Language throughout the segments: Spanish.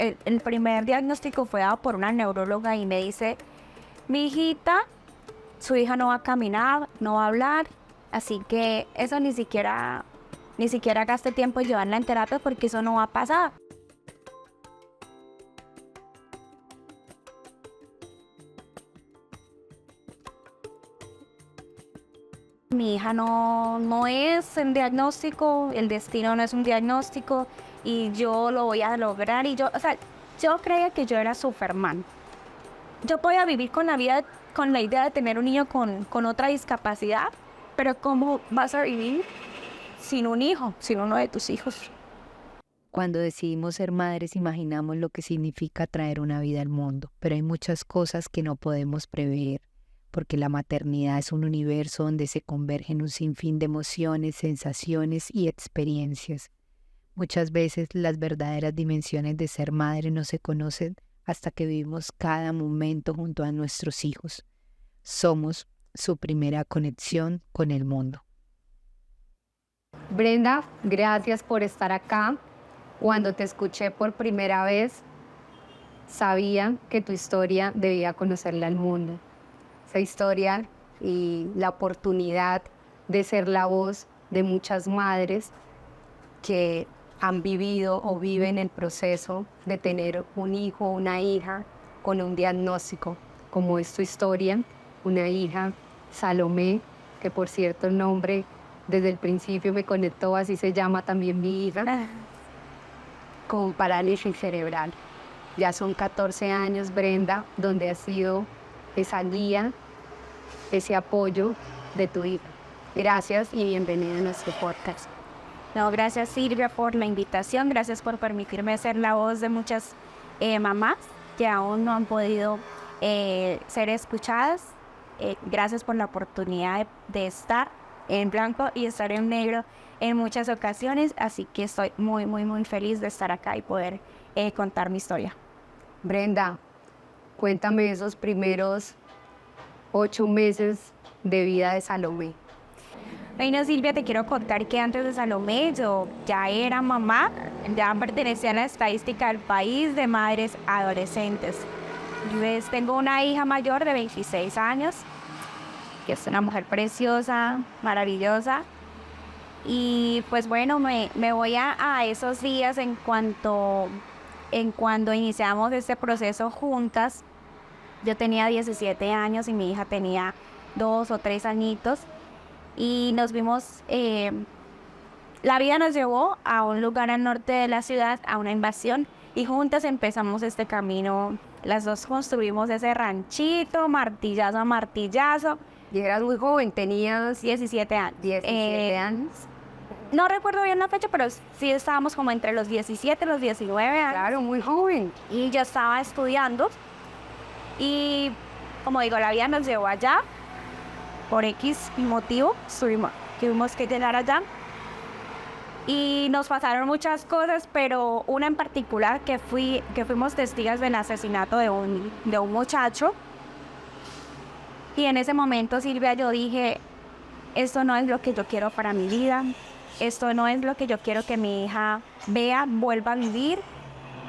el primer diagnóstico fue dado por una neuróloga y me dice, mi hijita, su hija no va a caminar, no va a hablar, así que eso ni siquiera gaste tiempo en llevarla en terapia porque eso no va a pasar. Mi hija no es un diagnóstico, el destino no es un diagnóstico y yo lo voy a lograr. Y yo creía que yo era Superman. Yo podía vivir con la vida, con la idea de tener un niño con otra discapacidad, pero ¿cómo vas a vivir sin un hijo, sin uno de tus hijos? Cuando decidimos ser madres, imaginamos lo que significa traer una vida al mundo, pero hay muchas cosas que no podemos prever, porque la maternidad es un universo donde se convergen un sinfín de emociones, sensaciones y experiencias. Muchas veces las verdaderas dimensiones de ser madre no se conocen hasta que vivimos cada momento junto a nuestros hijos. Somos su primera conexión con el mundo. Brenda, gracias por estar acá. Cuando te escuché por primera vez, sabía que tu historia debía conocerla al mundo. Esa historia y la oportunidad de ser la voz de muchas madres que han vivido o viven el proceso de tener un hijo o una hija con un diagnóstico, como es tu historia, una hija, Salomé, que por cierto el nombre desde el principio me conectó, así se llama también mi hija, con parálisis cerebral. Ya son 14 años, Brenda, donde has sido esa guía, ese apoyo de tu hija. Gracias y bienvenida a nuestro podcast. No, gracias Silvia por la invitación, gracias por permitirme ser la voz de muchas mamás que aún no han podido ser escuchadas. Gracias por la oportunidad de estar en blanco y estar en negro en muchas ocasiones, así que estoy muy, muy, muy feliz de estar acá y poder contar mi historia. Brenda, cuéntame esos primeros 8 meses de vida de Salomé. Bueno, Silvia, te quiero contar que antes de Salomé yo ya era mamá, ya pertenecía a la estadística del país de madres adolescentes. Pues tengo una hija mayor de 26 años, que es una mujer preciosa, maravillosa. Y pues bueno, me voy a esos días en cuando iniciamos este proceso juntas. Yo tenía 17 años y mi hija tenía 2 o 3 añitos. Y nos vimos, la vida nos llevó a un lugar al norte de la ciudad, a una invasión. Y juntas empezamos este camino. Las dos construimos ese ranchito, martillazo a martillazo. Y eras muy joven, tenías 17 años. 17 años. No recuerdo bien la fecha, pero sí estábamos como entre los 17 y los 19 años. Claro, muy joven. Y yo estaba estudiando. Y como digo, la vida nos llevó allá. Por X motivo, tuvimos que llegar allá. Y nos pasaron muchas cosas, pero una en particular que fuimos testigos del asesinato de un muchacho. Y en ese momento, Silvia, yo dije, esto no es lo que yo quiero para mi vida. Esto no es lo que yo quiero que mi hija vea, vuelva a vivir.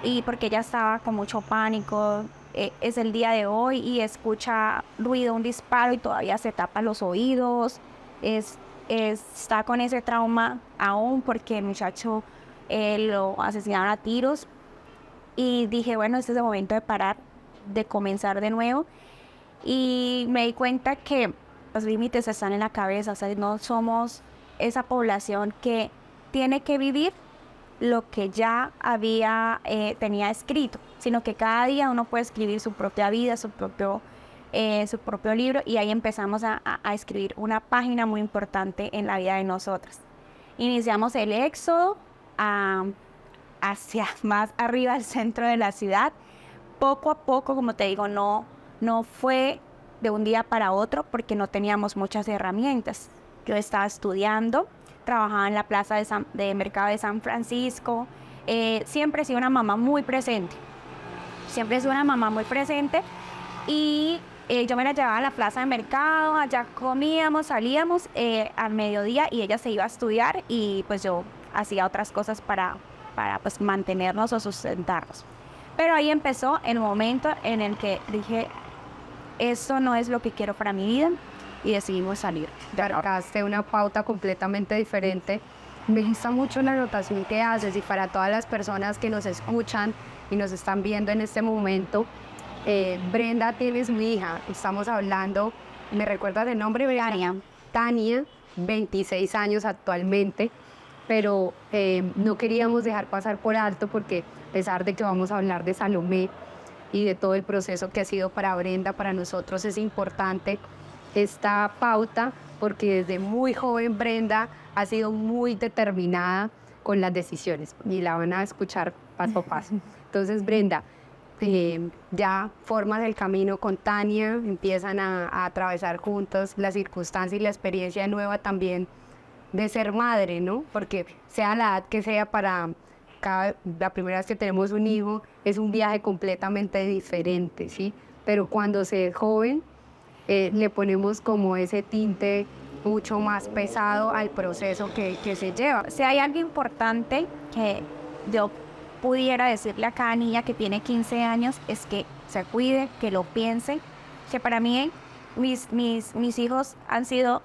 Y porque ella estaba con mucho pánico. Es el día de hoy y escucha ruido, un disparo y todavía se tapa los oídos. Está con ese trauma aún porque el muchacho lo asesinaron a tiros. Y dije, bueno, este es el momento de parar, de comenzar de nuevo. Y me di cuenta que los límites están en la cabeza. O sea, no somos esa población que tiene que vivir lo que ya tenía escrito, sino que cada día uno puede escribir su propia vida, su propio libro, y ahí empezamos a escribir una página muy importante en la vida de nosotras. Iniciamos el éxodo hacia más arriba al centro de la ciudad. Poco a poco, como te digo, no fue de un día para otro porque no teníamos muchas herramientas. Yo estaba estudiando, trabajaba en la plaza de mercado de San Francisco. Siempre he sido una mamá muy presente. Y yo me la llevaba a la plaza de mercado, allá comíamos, salíamos al mediodía y ella se iba a estudiar y pues yo hacía otras cosas para pues mantenernos o sustentarnos. Pero ahí empezó el momento en el que dije, esto no es lo que quiero para mi vida, y decidimos salir. Marcaste una pauta completamente diferente. Me gusta mucho la anotación que haces, y para todas las personas que nos escuchan y nos están viendo en este momento, Brenda tiene su hija, estamos hablando, ¿me recuerdas el nombre? Tania. Tania, 26 años actualmente, pero no queríamos dejar pasar por alto, porque a pesar de que vamos a hablar de Salomé y de todo el proceso que ha sido para Brenda, para nosotros es importante esta pauta, porque desde muy joven Brenda ha sido muy determinada con las decisiones, y la van a escuchar paso a paso. Entonces, Brenda, ya formas el camino con Tania, empiezan a atravesar juntos la circunstancia y la experiencia nueva también de ser madre, ¿no? Porque sea la edad que sea, la primera vez que tenemos un hijo es un viaje completamente diferente, ¿sí? Pero cuando se es joven, le ponemos como ese tinte mucho más pesado al proceso que se lleva. Si hay algo importante que yo pudiera decirle a cada niña que tiene 15 años, es que se cuide, que lo piense, que para mí mis hijos han sido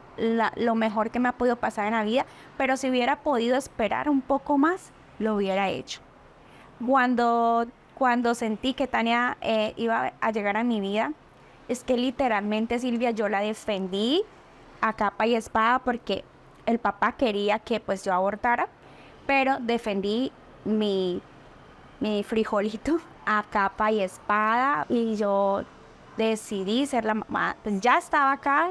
lo mejor que me ha podido pasar en la vida, pero si hubiera podido esperar un poco más, lo hubiera hecho. Cuando sentí que Tania iba a llegar a mi vida, es que literalmente, Silvia, yo la defendí a capa y espada, porque el papá quería que pues yo abortara, pero defendí mi frijolito a capa y espada, y yo decidí ser la mamá. Pues ya estaba acá,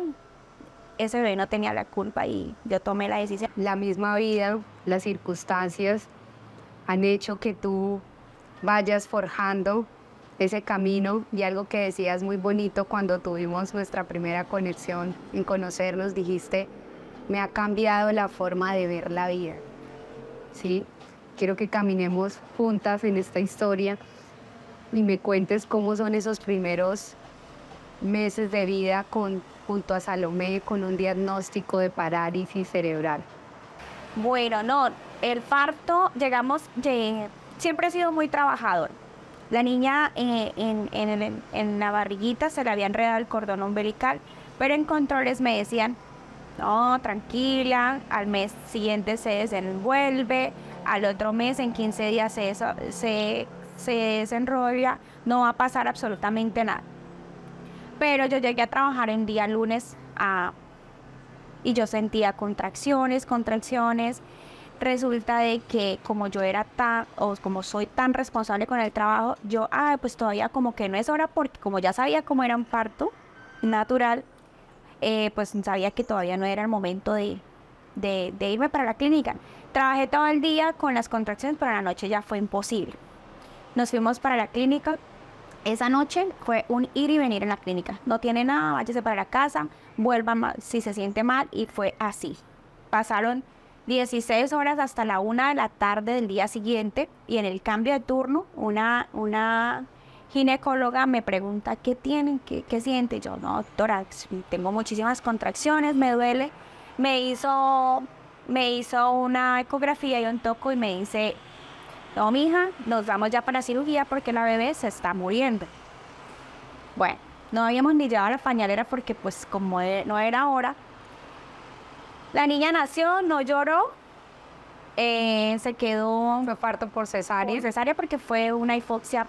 ese bebé no tenía la culpa y yo tomé la decisión. La misma vida, las circunstancias han hecho que tú vayas forjando ese camino, y algo que decías muy bonito cuando tuvimos nuestra primera conexión, en conocernos, dijiste, me ha cambiado la forma de ver la vida, ¿sí? Quiero que caminemos juntas en esta historia y me cuentes cómo son esos primeros meses de vida junto a Salomé, con un diagnóstico de parálisis cerebral. Bueno, no, el parto, siempre he sido muy trabajador. La niña en la barriguita se le había enredado el cordón umbilical, pero en controles me decían, no, tranquila, al mes siguiente se desenvuelve, al otro mes, en 15 días se desenrolla, no va a pasar absolutamente nada. Pero yo llegué a trabajar en día lunes y yo sentía contracciones. Resulta de que como como soy tan responsable con el trabajo, yo, pues todavía como que no es hora, porque como ya sabía cómo era un parto natural, pues sabía que todavía no era el momento de irme para la clínica. Trabajé todo el día con las contracciones, pero en la noche ya fue imposible. Nos fuimos para la clínica. Esa noche fue un ir y venir en la clínica. No tiene nada, váyase para la casa, vuelva si se siente mal, y fue así. Pasaron 16 horas hasta la 1 de la tarde del día siguiente, y en el cambio de turno, una ginecóloga me pregunta, ¿qué tienen? ¿Qué siente? Yo, no, doctora, tengo muchísimas contracciones, me duele. Me hizo una ecografía y un toco, y me dice, no, mija, nos vamos ya para cirugía porque la bebé se está muriendo. Bueno, no habíamos ni llevado a la pañalera porque pues como no era hora. La niña nació, no lloró, se quedó... Fue parto por cesárea. Por cesárea, porque fue una hipoxia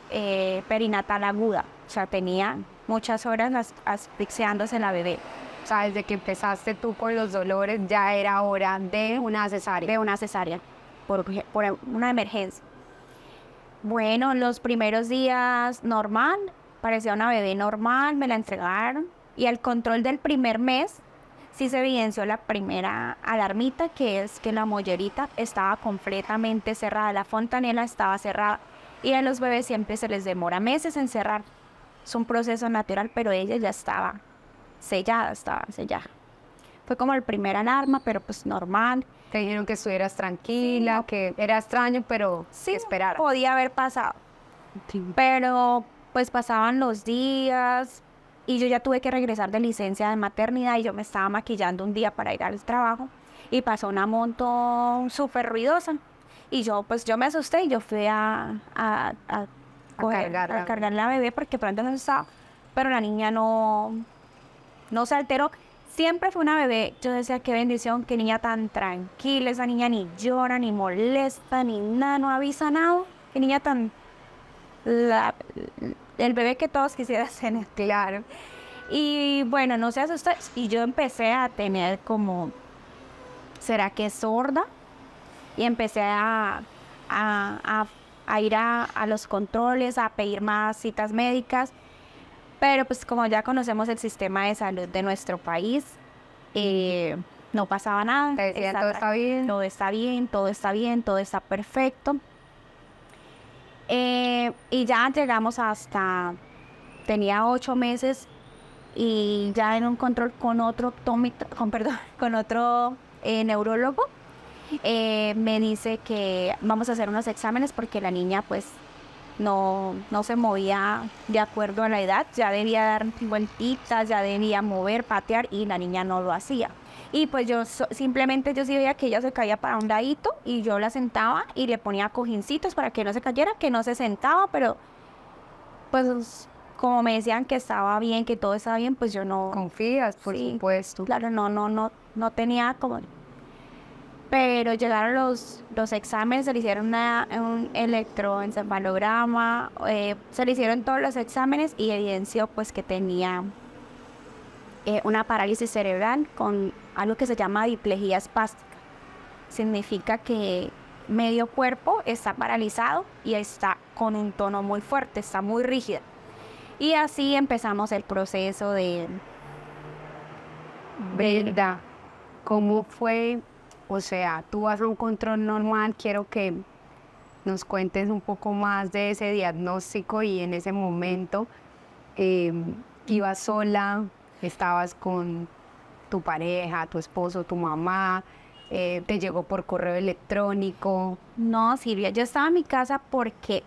perinatal aguda. O sea, tenía muchas horas asfixiándose la bebé. O sea, desde que empezaste tú con los dolores, ya era hora de una cesárea. De una cesárea, por una emergencia. Bueno, los primeros días normal, parecía una bebé normal, me la entregaron. Y al control del primer mes, sí se evidenció la primera alarmita, que es que la mollerita estaba completamente cerrada, la fontanela estaba cerrada, y a los bebés siempre se les demora meses en cerrar. Es un proceso natural, pero ella ya estaba sellada. Fue como el primer alarma, pero pues normal. Te dijeron que estuvieras tranquila, que era extraño, pero Sí, que esperara. podía haber pasado. Pero pues pasaban los días y yo ya tuve que regresar de licencia de maternidad, y yo me estaba maquillando un día para ir al trabajo y pasó una moto súper ruidosa, y yo me asusté y yo fui a cargarla. a cargar la bebé porque pronto no estaba, pero la niña no se alteró. Siempre fue una bebé, yo decía, qué bendición, qué niña tan tranquila, esa niña ni llora, ni molesta, ni nada, no avisa nada, qué niña tan... el bebé que todos quisieran tener. Claro. Y bueno, no se asustó, y yo empecé a tener como, ¿será que es sorda? Y empecé a ir a los controles, a pedir más citas médicas. Pero pues como ya conocemos el sistema de salud de nuestro país, no pasaba nada. Te decían, todo está bien. Todo está bien, todo está bien, todo está perfecto. Y ya llegamos hasta, tenía 8 meses y ya en un control con otro neurólogo, me dice que vamos a hacer unos exámenes porque la niña pues no se movía de acuerdo a la edad, ya debía dar vueltitas, ya debía mover, patear y la niña no lo hacía. Y pues yo simplemente yo sí veía que ella se caía para un ladito y yo la sentaba y le ponía cojincitos para que no se cayera, que no se sentaba, pero pues como me decían que estaba bien, que todo estaba bien, pues yo no... Confías, por Sí, supuesto. Claro, no tenía como... Pero llegaron los exámenes, se le hicieron un electroencefalograma, se le hicieron todos los exámenes y evidenció pues que tenía una parálisis cerebral con algo que se llama diplejía espástica. Significa que medio cuerpo está paralizado y está con un tono muy fuerte, está muy rígida. Y así empezamos el proceso de... ¿Verdad? ¿Cómo fue? O sea, tú vas a un control normal, quiero que nos cuentes un poco más de ese diagnóstico y en ese momento ibas sola, estabas con tu pareja, tu esposo, tu mamá, te llegó por correo electrónico. No, Silvia, yo estaba en mi casa porque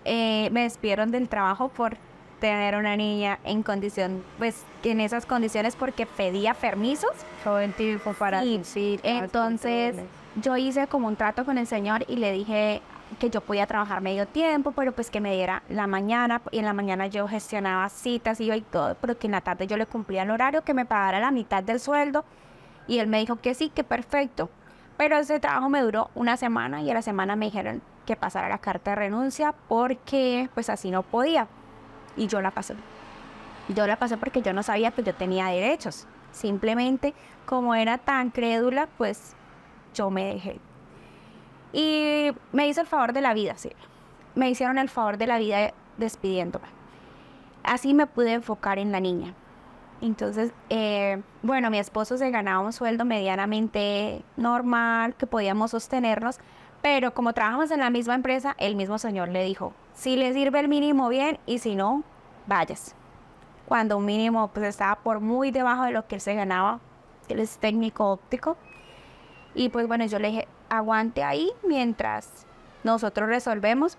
me despidieron del trabajo por tener una niña en condición, pues en esas condiciones porque pedía permisos. Todo el tiempo para Sí, tus citas, entonces controles. yo hice como un trato con el señor y le dije que yo podía trabajar medio tiempo, pero pues que me diera la mañana, y en la mañana yo gestionaba citas y todo, pero que en la tarde yo le cumplía el horario, que me pagara la mitad del sueldo, y él me dijo que sí, que perfecto. Pero ese trabajo me duró una semana y a la semana me dijeron que pasara la carta de renuncia porque pues así no podía, y yo la pasé. Yo la pasé porque yo no sabía que yo tenía derechos. Simplemente, como era tan crédula, pues yo me dejé. Y me hizo el favor de la vida, sí. Me hicieron el favor de la vida despidiéndome. Así me pude enfocar en la niña. Entonces, bueno, mi esposo se ganaba un sueldo medianamente normal, que podíamos sostenernos, pero como trabajamos en la misma empresa, el mismo señor le dijo, si le sirve el mínimo bien y si no, vayas. Cuando un mínimo pues estaba por muy debajo de lo que él se ganaba, él es técnico óptico. Y pues bueno, yo le dije, aguante ahí mientras nosotros resolvemos.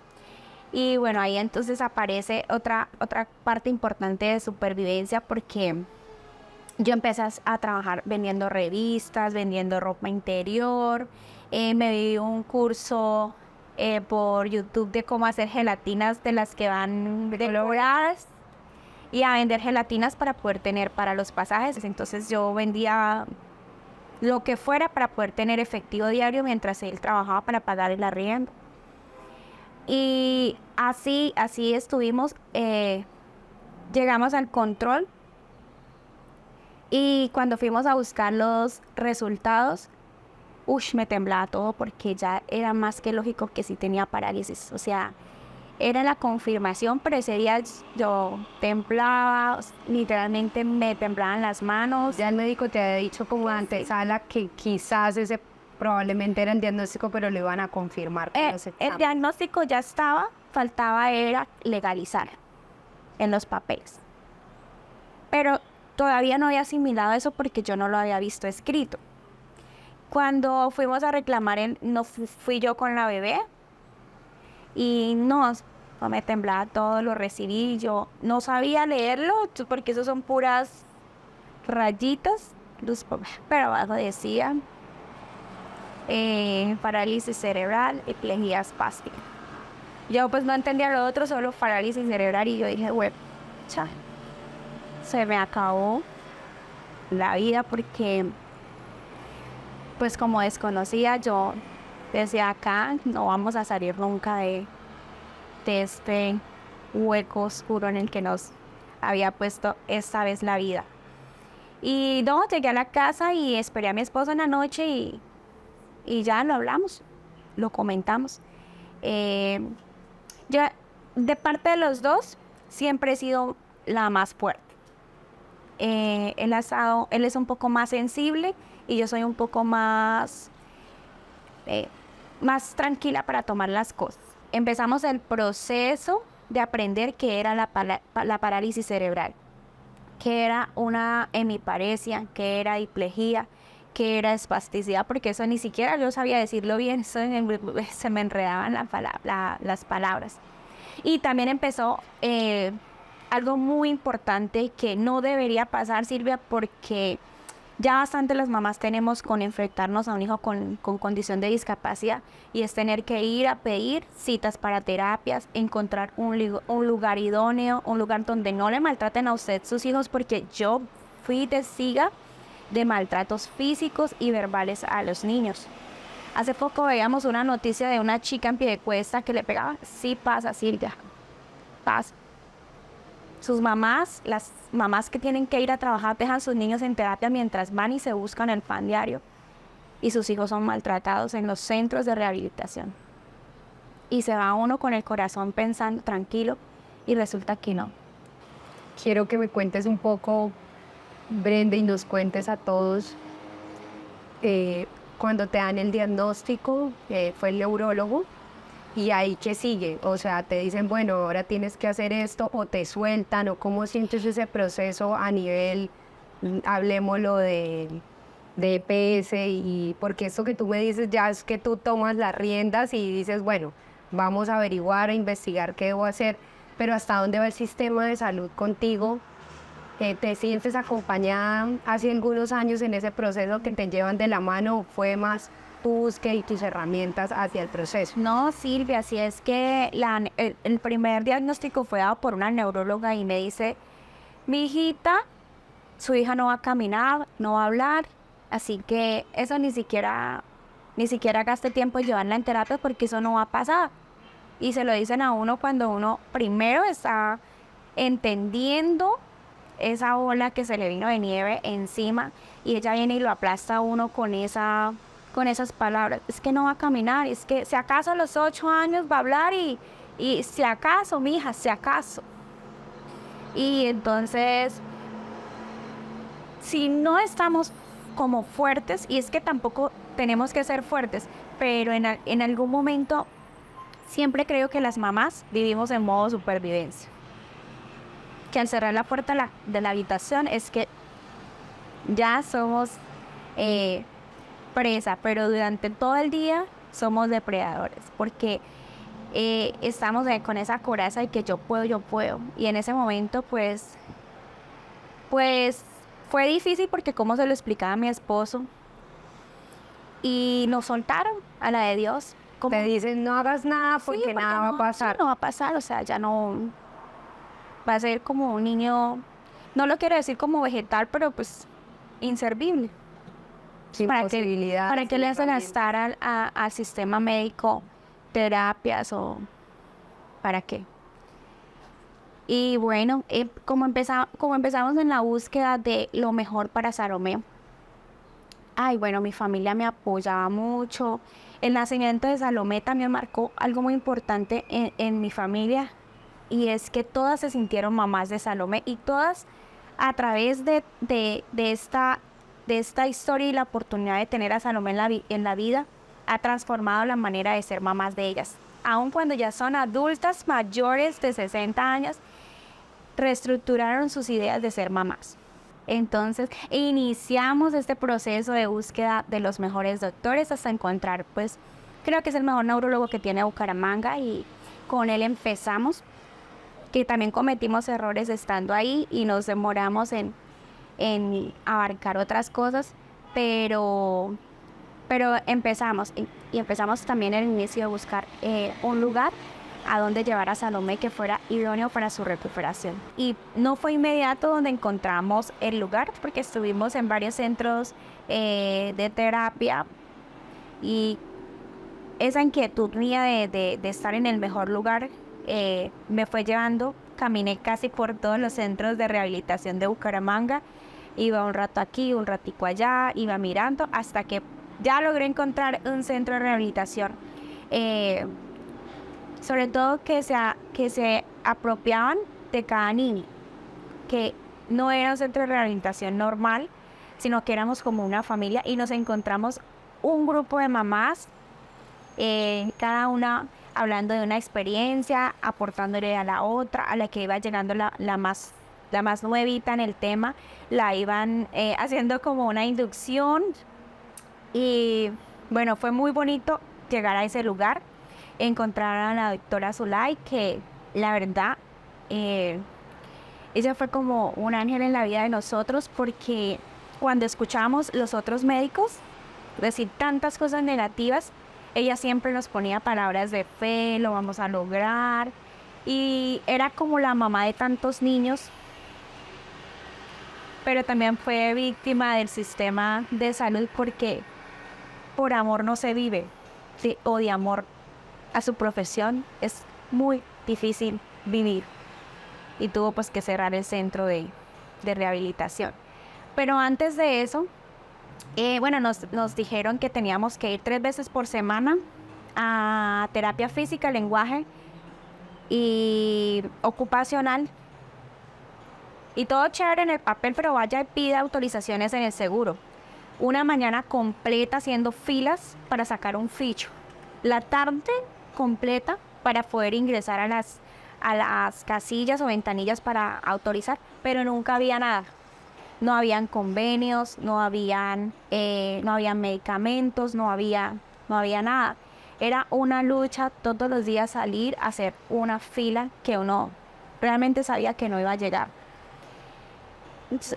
Y bueno, ahí entonces aparece otra parte importante de supervivencia porque yo empecé a trabajar vendiendo revistas, vendiendo ropa interior. Me di un curso por YouTube de cómo hacer gelatinas de las que van decoradas y a vender gelatinas para poder tener para los pasajes. Entonces yo vendía lo que fuera para poder tener efectivo diario mientras él trabajaba para pagar el arriendo. Y así estuvimos, llegamos al control y cuando fuimos a buscar los resultados, me temblaba todo porque ya era más que lógico que sí tenía parálisis. O sea, era la confirmación, pero ese día yo temblaba, literalmente me temblaban las manos. Ya el médico te había dicho como Sí. antesala que quizás ese probablemente era el diagnóstico, pero lo iban a confirmar con los El exámenes. diagnóstico ya estaba, faltaba era legalizar en los papeles. Pero todavía no había asimilado eso porque yo no lo había visto escrito. Cuando fuimos a reclamar, fui yo con la bebé y me temblaba todo, lo recibí, yo no sabía leerlo porque eso son puras rayitas, pero abajo decía parálisis cerebral, epilepsia espástica. Yo pues no entendía lo otro, solo parálisis cerebral y yo dije, güey, cha, se me acabó la vida porque pues como desconocía yo decía acá no vamos a salir nunca de este hueco oscuro en el que nos había puesto esta vez la vida. Y no, llegué a la casa y esperé a mi esposo en la noche y ya lo hablamos, lo comentamos. Yo, de parte de los dos, siempre he sido la más fuerte. Él es un poco más sensible y yo soy un poco más tranquila para tomar las cosas. Empezamos el proceso de aprender qué era la parálisis cerebral, qué era una hemiparesia, qué era diplejía, qué era espasticidad, porque eso ni siquiera yo sabía decirlo bien, se me enredaban las palabras. Y también empezó algo muy importante que no debería pasar, Silvia, porque ya bastante las mamás tenemos con enfrentarnos a un hijo con condición de discapacidad y es tener que ir a pedir citas para terapias, encontrar un lugar idóneo, un lugar donde no le maltraten a usted sus hijos, porque yo fui testiga de maltratos físicos y verbales a los niños. Hace poco veíamos una noticia de una chica en Piedecuesta que le pegaba. Sí pasa, Silvia, pasa. Sus mamás, las mamás que tienen que ir a trabajar, dejan a sus niños en terapia mientras van y se buscan el pan diario. Y sus hijos son maltratados en los centros de rehabilitación. Y se va uno con el corazón pensando tranquilo y resulta que no. Quiero que me cuentes un poco, Brenda, y nos cuentes a todos cuando te dan el diagnóstico, fue el neurólogo. ¿Y ahí qué sigue? O sea, te dicen, bueno, ahora tienes que hacer esto, o te sueltan, o cómo sientes ese proceso a nivel, hablemoslo de EPS, y porque esto que tú me dices ya es que tú tomas las riendas y dices, bueno, vamos a averiguar, a investigar qué debo hacer, pero ¿hasta dónde va el sistema de salud contigo? ¿Te sientes acompañada hace algunos años en ese proceso que te llevan de la mano? ¿Fue más tu búsqueda y tus herramientas hacia el proceso? No, Silvia, así es que el primer diagnóstico fue dado por una neuróloga y me dice, mi hijita, su hija no va a caminar, no va a hablar, así que eso ni siquiera gaste tiempo en llevarla en terapia porque eso no va a pasar. Y se lo dicen a uno cuando uno primero está entendiendo esa ola que se le vino de nieve encima y ella viene y lo aplasta a uno con esas palabras. Es que no va a caminar, es que si acaso a los 8 años va a hablar y si acaso, mija, si acaso. Y entonces, si no estamos como fuertes, y es que tampoco tenemos que ser fuertes, pero en algún momento siempre creo que las mamás vivimos en modo supervivencia. Que al cerrar la puerta de la habitación es que ya somos presa, pero durante todo el día somos depredadores, porque estamos con esa coraza de que yo puedo. Y en ese momento, pues fue difícil porque como se lo explicaba a mi esposo, y nos soltaron a la de Dios. Te dicen, no hagas nada porque nada va a pasar. No va a pasar, o sea, ya no va a ser como un niño, no lo quiero decir como vegetal, pero pues inservible. Sin ¿Para posibilidades, qué le hacen gastar al sistema médico terapias o para qué? Y bueno, como empezamos en la búsqueda de lo mejor para Salomé, bueno, mi familia me apoyaba mucho. El nacimiento de Salomé también marcó algo muy importante en mi familia, y es que todas se sintieron mamás de Salomé, y todas a través de esta historia y la oportunidad de tener a Salomé en la vida, ha transformado la manera de ser mamás de ellas. Aun cuando ya son adultas mayores de 60 años, reestructuraron sus ideas de ser mamás. Entonces, iniciamos este proceso de búsqueda de los mejores doctores hasta encontrar, pues, creo que es el mejor neurólogo que tiene Bucaramanga, y con él empezamos, que también cometimos errores estando ahí y nos demoramos en abarcar otras cosas, pero empezamos y empezamos también el inicio de buscar un lugar a dónde llevar a Salomé que fuera idóneo para su recuperación. Y no fue inmediato donde encontramos el lugar, porque estuvimos en varios centros de terapia, y esa inquietud mía de estar en el mejor lugar me fue llevando. Caminé casi por todos los centros de rehabilitación de Bucaramanga, iba un rato aquí, un ratico allá, iba mirando hasta que ya logré encontrar un centro de rehabilitación, sobre todo que se apropiaban de cada niño, que no era un centro de rehabilitación normal, sino que éramos como una familia, y nos encontramos un grupo de mamás, cada una hablando de una experiencia, aportándole a la otra, a la que iba llegando la más nuevita en el tema, la iban haciendo como una inducción. Y bueno, fue muy bonito llegar a ese lugar, encontrar a la doctora Zulay, que la verdad, ella fue como un ángel en la vida de nosotros, porque cuando escuchamos los otros médicos decir tantas cosas negativas, ella siempre nos ponía palabras de fe, lo vamos a lograr, y era como la mamá de tantos niños, pero también fue víctima del sistema de salud, porque por amor no se vive, ¿sí? O de amor a su profesión es muy difícil vivir, y tuvo pues que cerrar el centro de rehabilitación. Pero antes de eso, bueno, nos dijeron que teníamos que ir 3 veces por semana a terapia física, lenguaje y ocupacional. Y todo chévere en el papel, pero vaya y pida autorizaciones en el seguro. Una mañana completa haciendo filas para sacar un ficho. La tarde completa para poder ingresar a las casillas o ventanillas para autorizar, pero nunca había nada. No habían convenios, no habían medicamentos, no había nada. Era una lucha todos los días salir a hacer una fila que uno realmente sabía que no iba a llegar.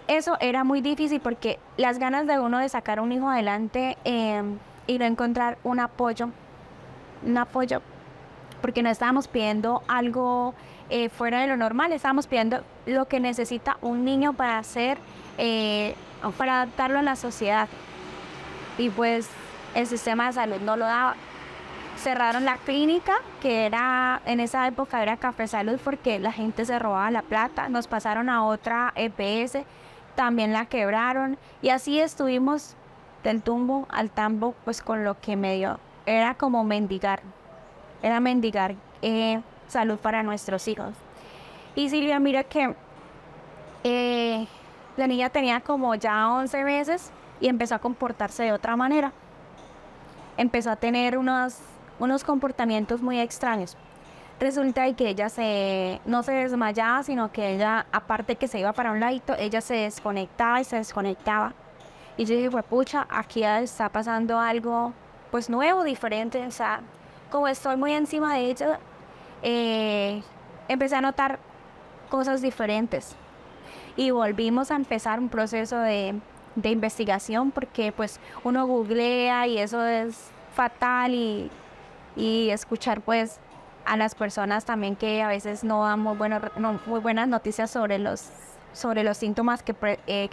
Eso era muy difícil, porque las ganas de uno de sacar un hijo adelante y no encontrar un apoyo, porque no estábamos pidiendo algo fuera de lo normal, estábamos pidiendo lo que necesita un niño para adaptarlo a la sociedad, y pues el sistema de salud no lo daba. Cerraron la clínica, que era en esa época era Café Salud, porque la gente se robaba la plata. Nos pasaron a otra EPS, también la quebraron, y así estuvimos del tumbo al tambo, pues con lo que me dio. Era como mendigar salud para nuestros hijos. Y Silvia, mira que la niña tenía como ya 11 meses y empezó a comportarse de otra manera. Empezó a tener unos comportamientos muy extraños. Resulta que ella no se desmayaba, sino que ella, aparte que se iba para un ladito, ella se desconectaba y se desconectaba. Y yo dije, pues pucha, aquí está pasando algo pues nuevo, diferente. O sea, como estoy muy encima de ella, empecé a notar cosas diferentes. Y volvimos a empezar un proceso de investigación, porque pues uno googlea y eso es fatal, y escuchar pues a las personas también que a veces no dan muy buenas noticias sobre los síntomas que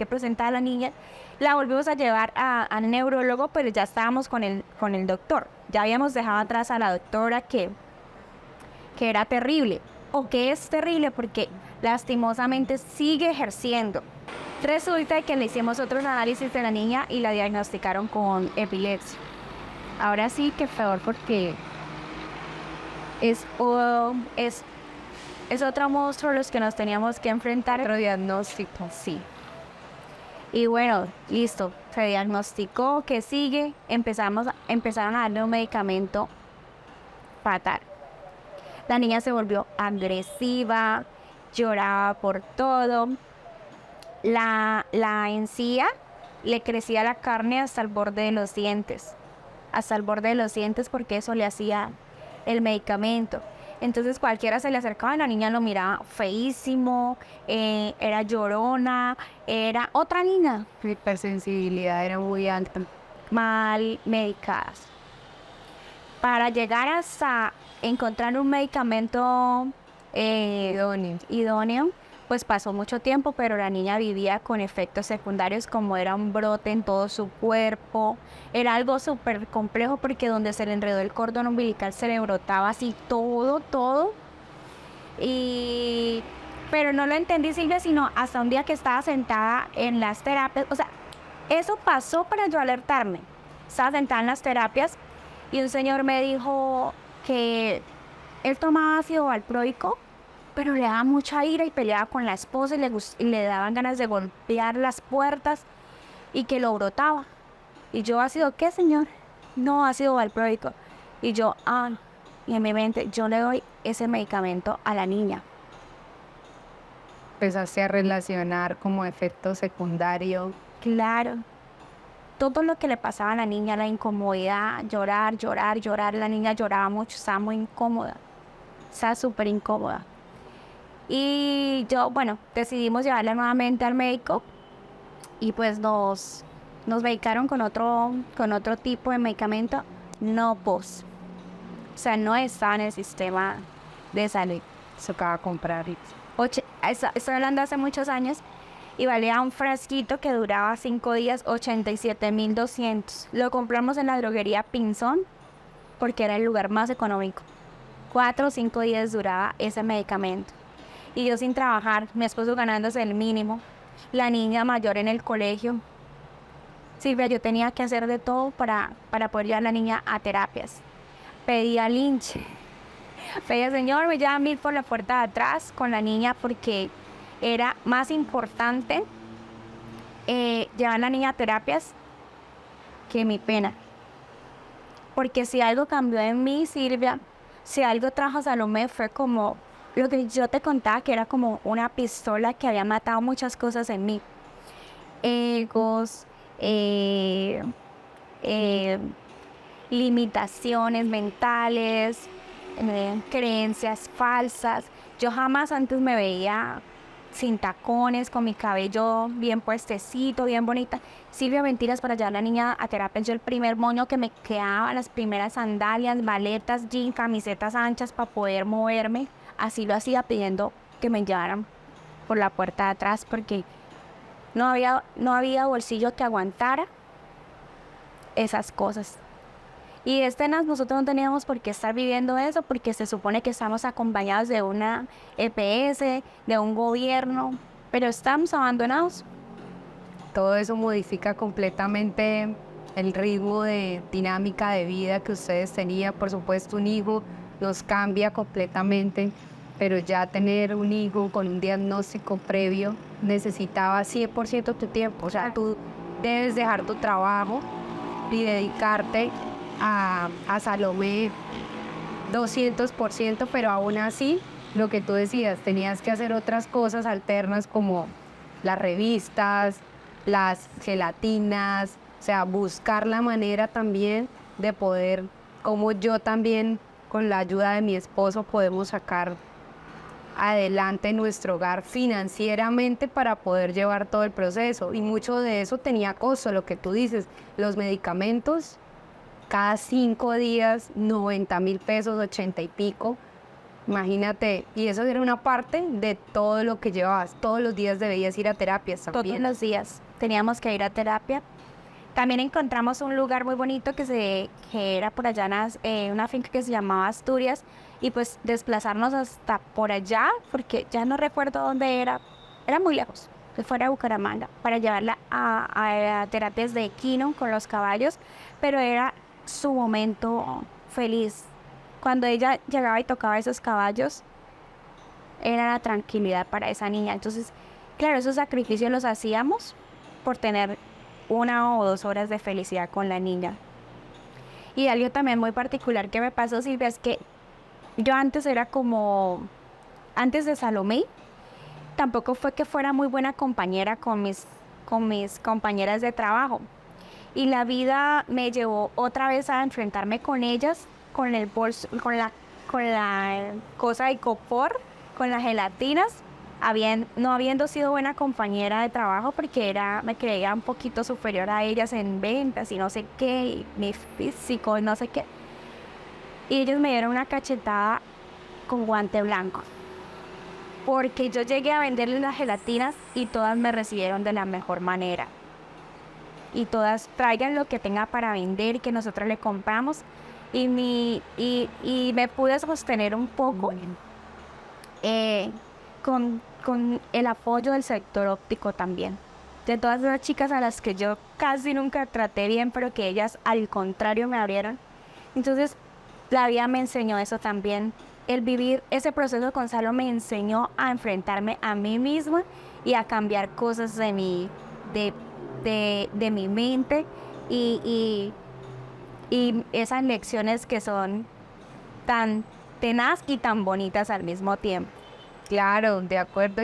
presenta la niña. La volvimos a llevar al neurólogo, pero ya estábamos con el doctor. Ya habíamos dejado atrás a la doctora que era terrible, o que es terrible, porque lastimosamente sigue ejerciendo. Resulta que le hicimos otros análisis de la niña y la diagnosticaron con epilepsia. Ahora sí que peor, porque es otro monstruo los que nos teníamos que enfrentar. Otro diagnóstico. Sí. Y bueno, listo, se diagnosticó, que sigue, empezaron a darle un medicamento fatal. La niña se volvió agresiva, lloraba por todo. La encía le crecía la carne hasta el borde de los dientes. Porque eso le hacía el medicamento. Entonces cualquiera se le acercaba y la niña lo miraba feísimo, era llorona, era otra niña. La hipersensibilidad era muy alta. Mal medicadas. para llegar hasta encontrar un medicamento idóneo, pues pasó mucho tiempo, pero la niña vivía con efectos secundarios como era un brote en todo su cuerpo. Era algo súper complejo porque donde se le enredó el cordón umbilical se le brotaba así todo. Pero no lo entendí, Silvia, sino hasta un día que estaba sentada en las terapias. O sea, eso pasó para yo alertarme. Estaba sentada en las terapias y un señor me dijo que él tomaba ácido valproico, pero le daba mucha ira y peleaba con la esposa y le daban ganas de golpear las puertas y que lo brotaba. Y yo, ¿ácido qué, señor? No, ácido valproico. Y yo, y en mi mente, yo le doy ese medicamento a la niña. Empezaste a relacionar como efecto secundario. Claro. Todo lo que le pasaba a la niña, la incomodidad, llorar. La niña lloraba mucho, estaba muy incómoda. Estaba súper incómoda. Y yo, bueno, decidimos llevarla nuevamente al médico y pues nos medicaron con otro tipo de medicamento, no POS. O sea, no estaba en el sistema de salud. Se acaba de comprar. Estoy hablando hace muchos años y valía un frasquito que duraba 5 días, 87,200. Lo compramos en la droguería Pinzón porque era el lugar más económico. 4 o 5 días duraba ese medicamento. Y yo sin trabajar, mi esposo ganándose el mínimo, la niña mayor en el colegio. Silvia, yo tenía que hacer de todo para poder llevar a la niña a terapias. Pedía linche. Pedía, señor, me llevan 1,000 por la puerta de atrás con la niña porque era más importante llevar a la niña a terapias que mi pena. Porque si algo cambió en mí, Silvia, si algo trajo a Salomé fue como lo que yo te contaba, que era como una pistola que había matado muchas cosas en mí. Egos, limitaciones mentales, creencias falsas. Yo jamás antes me veía sin tacones, con mi cabello bien puestecito, bien bonita. Silvia, mentiras, para llevar a la niña a terapia. Yo el primer moño que me quedaba, las primeras sandalias, maletas, jeans, camisetas anchas para poder moverme. Así lo hacía pidiendo que me llevaran por la puerta de atrás porque no había bolsillo que aguantara esas cosas. Y nosotros no teníamos por qué estar viviendo eso porque se supone que estamos acompañados de una EPS, de un gobierno, pero estamos abandonados. Todo eso modifica completamente el ritmo de dinámica de vida que ustedes tenían. Por supuesto, un hijo los cambia completamente, pero ya tener un hijo con un diagnóstico previo necesitaba 100% tu tiempo. O sea, tú debes dejar tu trabajo y dedicarte a Salomé 200%, pero aún así, lo que tú decías, tenías que hacer otras cosas alternas como las revistas, las gelatinas, o sea, buscar la manera también de poder, como yo también con la ayuda de mi esposo podemos sacar adelante nuestro hogar financieramente para poder llevar todo el proceso. Y mucho de eso tenía costo, lo que tú dices, los medicamentos, cada 5 días, 90,000 pesos, 80 y pico. Imagínate, y eso era una parte de todo lo que llevabas. Todos los días debías ir a terapias también. Todos los días teníamos que ir a terapia. También encontramos un lugar muy bonito que era por allá en una finca que se llamaba Asturias, y pues desplazarnos hasta por allá, porque ya no recuerdo dónde era muy lejos, de fuera de Bucaramanga, para llevarla a terapias de equino con los caballos, pero era su momento feliz. Cuando ella llegaba y tocaba esos caballos, era la tranquilidad para esa niña. Entonces, claro, esos sacrificios los hacíamos por tener 1 o 2 horas de felicidad con la niña. Y algo también muy particular que me pasó, Silvia, es que yo antes de Salomé, tampoco fue que fuera muy buena compañera con mis compañeras de trabajo. Y la vida me llevó otra vez a enfrentarme con ellas, con el bolso, con la cosa de icopor, con las gelatinas, no habiendo sido buena compañera de trabajo porque me creía un poquito superior a ellas en ventas y no sé qué, y mi físico, no sé qué. y ellos me dieron una cachetada con guante blanco. Porque yo llegué a venderles las gelatinas y todas me recibieron de la mejor manera. Y todas traigan lo que tenga para vender y que nosotros le compramos. Y me pude sostener un poco con el apoyo del sector óptico también. De todas las chicas a las que yo casi nunca traté bien, pero que ellas al contrario me abrieron. Entonces la vida me enseñó eso también. El vivir ese proceso con Salo me enseñó a enfrentarme a mí misma y a cambiar cosas de mi mente y esas lecciones que son tan tenaz y tan bonitas al mismo tiempo. Claro, de acuerdo.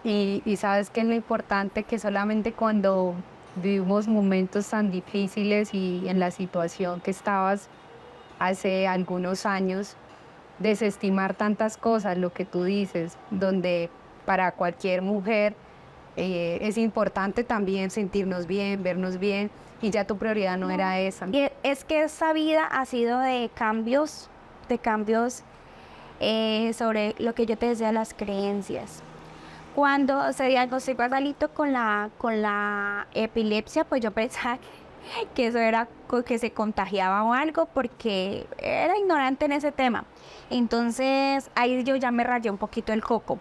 Y sabes que es lo importante que solamente cuando vivimos momentos tan difíciles y en la situación que estabas hace algunos años, desestimar tantas cosas, lo que tú dices, donde para cualquier mujer es importante también sentirnos bien, vernos bien, y ya tu prioridad no era esa. Y es que esa vida ha sido de cambios sobre lo que yo te decía, las creencias. Cuando se diagnosticó a Salito con la epilepsia, pues yo pensaba que eso era que se contagiaba o algo, porque era ignorante en ese tema. Entonces ahí yo ya me rayé un poquito el coco.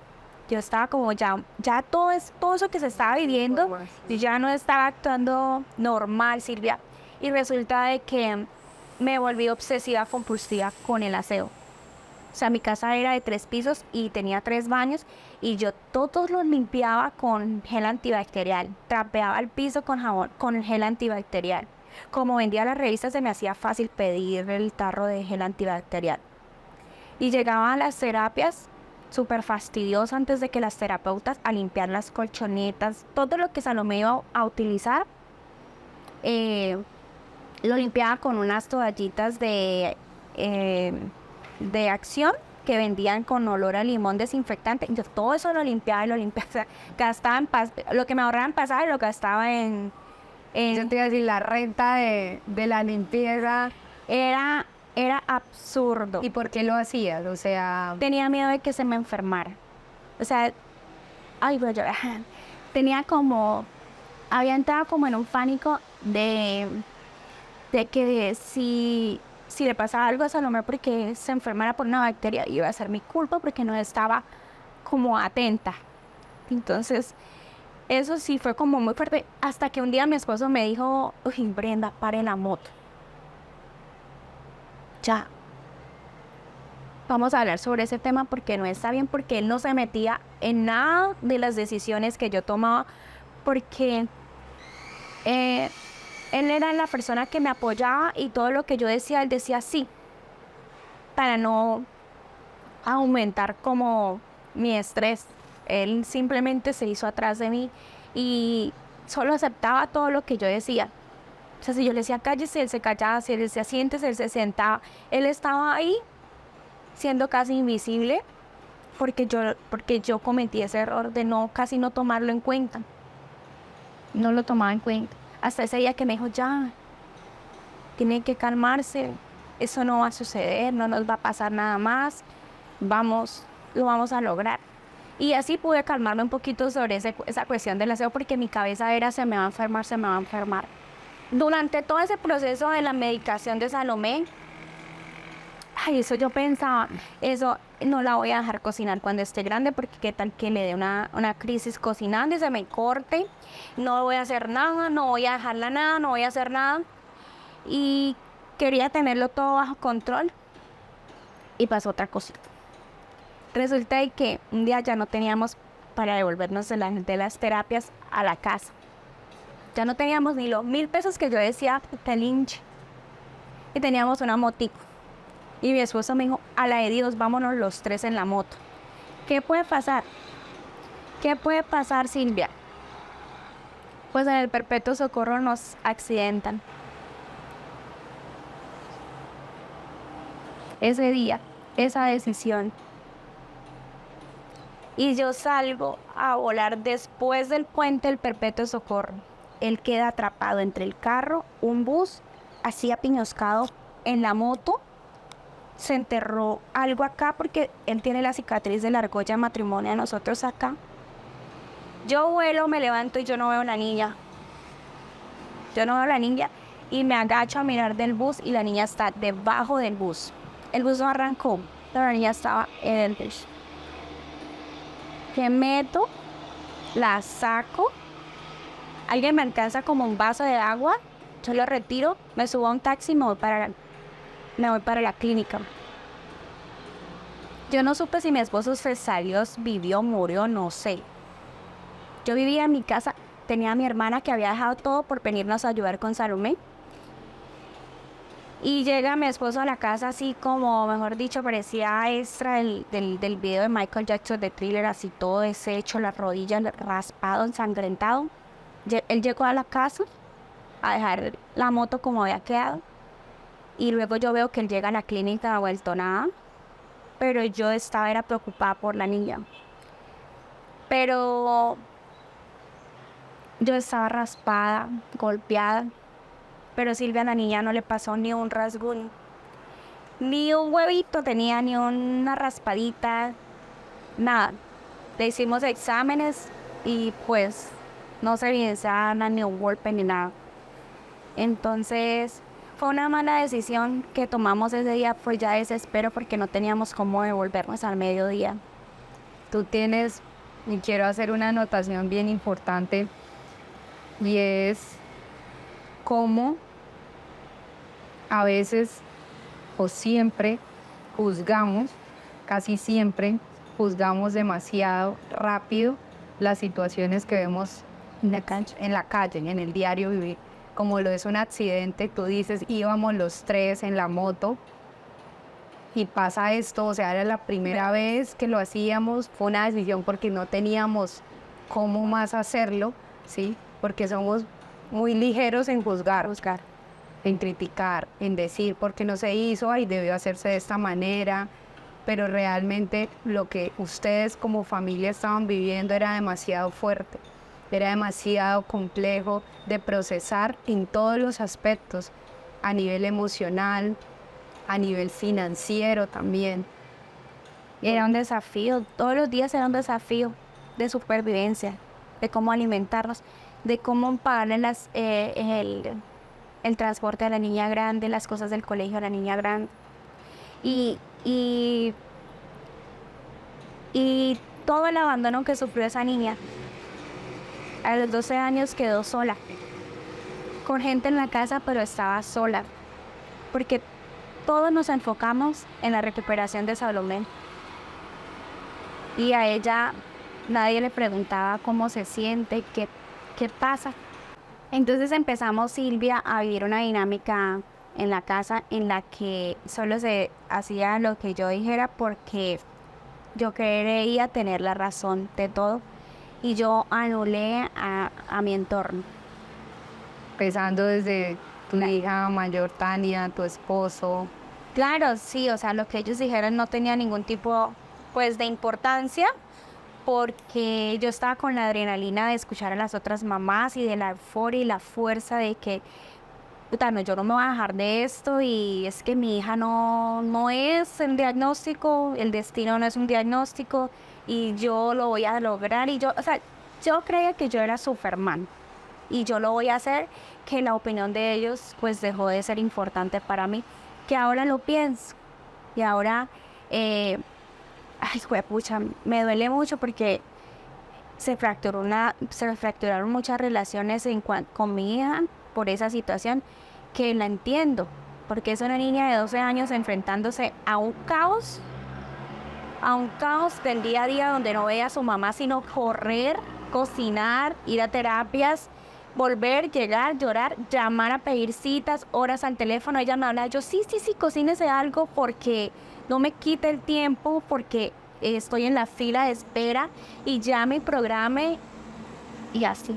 Yo estaba como ya todo eso que se estaba viviendo, yo ya no estaba actuando normal, Silvia. Y resulta de que me volví obsesiva compulsiva con el aseo. O sea, mi casa era de 3 pisos y tenía 3 baños y yo todos los limpiaba con gel antibacterial. Trapeaba el piso con jabón, con gel antibacterial. Como vendía las revistas, se me hacía fácil pedir el tarro de gel antibacterial. Y llegaba a las terapias súper fastidioso antes de que las terapeutas a limpiar las colchonetas, todo lo que Salomé iba a utilizar, lo limpiaba con unas toallitas de acción que vendían con olor a limón desinfectante. Yo todo eso lo limpiaba y lo limpiaba. O sea, gastaba lo que me ahorraba en pasaje lo gastaba en Yo te iba a decir, la renta de la limpieza. Era absurdo. ¿Y por qué lo hacías? O sea, Tenía miedo de que se me enfermara. O sea, voy a llorar. Había entrado como en un pánico de que si le pasaba algo a Salomé porque se enfermara por una bacteria, iba a ser mi culpa porque no estaba como atenta. Entonces, eso sí fue como muy fuerte. Hasta que un día mi esposo me dijo, uy, Brenda, pare la moto. Ya. Vamos a hablar sobre ese tema porque no está bien, porque él no se metía en nada de las decisiones que yo tomaba, porque él era la persona que me apoyaba y todo lo que yo decía, él decía sí, para no aumentar como mi estrés. Él simplemente se hizo atrás de mí y solo aceptaba todo lo que yo decía. O sea, si yo le decía cállese, él se callaba, si él decía siéntese, él se sentaba. Él estaba ahí siendo casi invisible porque yo cometí ese error de casi no tomarlo en cuenta. No lo tomaba en cuenta. Hasta ese día que me dijo, ya, tiene que calmarse, eso no va a suceder, no nos va a pasar nada más, lo vamos a lograr. Y así pude calmarme un poquito sobre esa cuestión del aseo, porque mi cabeza era, se me va a enfermar, se me va a enfermar. Durante todo ese proceso de la medicación de Salomé, eso yo pensaba, eso no la voy a dejar cocinar cuando esté grande, porque qué tal que le dé una crisis cocinando y se me corte, no voy a hacer nada, no voy a dejarla nada, no voy a hacer nada. Y quería tenerlo todo bajo control y pasó otra cosita. Resulta de que un día ya no teníamos para devolvernos de las terapias a la casa. Ya no teníamos ni los 1,000 pesos que yo decía, te linche. Y teníamos una motico. Y mi esposo me dijo, a la de Dios, vámonos los 3 en la moto. ¿Qué puede pasar? ¿Qué puede pasar, Silvia? Pues en el Perpetuo Socorro nos accidentan. Ese día, esa decisión. Y yo salgo a volar después del puente del Perpetuo Socorro. Él queda atrapado entre el carro, un bus, así apiñoscado en la moto. se enterró algo acá porque él tiene la cicatriz de la argolla de matrimonio de nosotros acá. Yo vuelo, me levanto y yo no veo a la niña. Yo no veo a la niña y me agacho a mirar del bus y la niña está debajo del bus. El bus no arrancó, pero la niña estaba en el bus. Que meto, la saco, alguien me alcanza como un vaso de agua, yo lo retiro, me subo a un taxi y me voy para la clínica. Yo no supe si mi esposo se salió, vivió, murió, no sé. Yo vivía en mi casa, tenía a mi hermana que había dejado todo por venirnos a ayudar con Salomé. Y llega mi esposo a la casa así como, mejor dicho, parecía extra del video de Michael Jackson de Thriller, así todo deshecho, las rodillas raspado, ensangrentado. Él llegó a la casa a dejar la moto como había quedado. Y luego yo veo que él llega a la clínica a vuelto nada. Pero yo era preocupada por la niña. Pero yo estaba raspada, golpeada. Pero Silvia, a la niña no le pasó ni un rasguño. Ni un huevito tenía, ni una raspadita, nada. Le hicimos exámenes y pues no se evidenciaba ni un golpe ni nada. Entonces fue una mala decisión que tomamos ese día, pues ya desespero porque no teníamos cómo devolvernos al mediodía. Tú tienes, y quiero hacer una anotación bien importante, y es cómo a veces o siempre juzgamos, casi siempre juzgamos demasiado rápido las situaciones que vemos en la calle, en el diario vivir. Como lo es un accidente, tú dices, íbamos los tres en la moto y pasa esto, o sea, era la primera vez que lo hacíamos, fue una decisión porque no teníamos cómo más hacerlo, ¿sí? Porque somos muy ligeros en juzgar, en criticar, en decir por qué no se hizo, y debió hacerse de esta manera, pero realmente lo que ustedes como familia estaban viviendo era demasiado fuerte, era demasiado complejo de procesar en todos los aspectos, a nivel emocional, a nivel financiero también. Era un desafío, todos los días era un desafío de supervivencia, de cómo alimentarnos, de cómo pagarle el transporte a la niña grande, las cosas del colegio a la niña grande. Y todo el abandono que sufrió esa niña. A los 12 años quedó sola, con gente en la casa, pero estaba sola, porque todos nos enfocamos en la recuperación de Salomé. Y a ella nadie le preguntaba cómo se siente, qué pasa. Entonces empezamos, Silvia, a vivir una dinámica en la casa en la que solo se hacía lo que yo dijera porque yo creía tener la razón de todo y yo anulé a mi entorno. Empezando desde tu hija mayor Tania, tu esposo. Claro, sí, o sea, lo que ellos dijeron no tenía ningún tipo, pues, de importancia, porque yo estaba con la adrenalina de escuchar a las otras mamás y de la euforia y la fuerza de que, puta, no, yo no me voy a dejar de esto y es que mi hija no es el diagnóstico, el destino no es un diagnóstico y yo lo voy a lograr. Y yo, o sea, yo creía que yo era Superman y yo lo voy a hacer, que la opinión de ellos pues dejó de ser importante para mí, que ahora lo pienso y ahora, ay, juepucha, me duele mucho porque se fracturaron muchas relaciones con mi hija por esa situación, que la entiendo, porque es una niña de 12 años enfrentándose a un caos del día a día donde no ve a su mamá sino correr, cocinar, ir a terapias, volver, llegar, llorar, llamar a pedir citas, horas al teléfono. Ella me habla, yo sí, cocínese algo porque no me quite el tiempo, porque estoy en la fila de espera y ya me programe y así.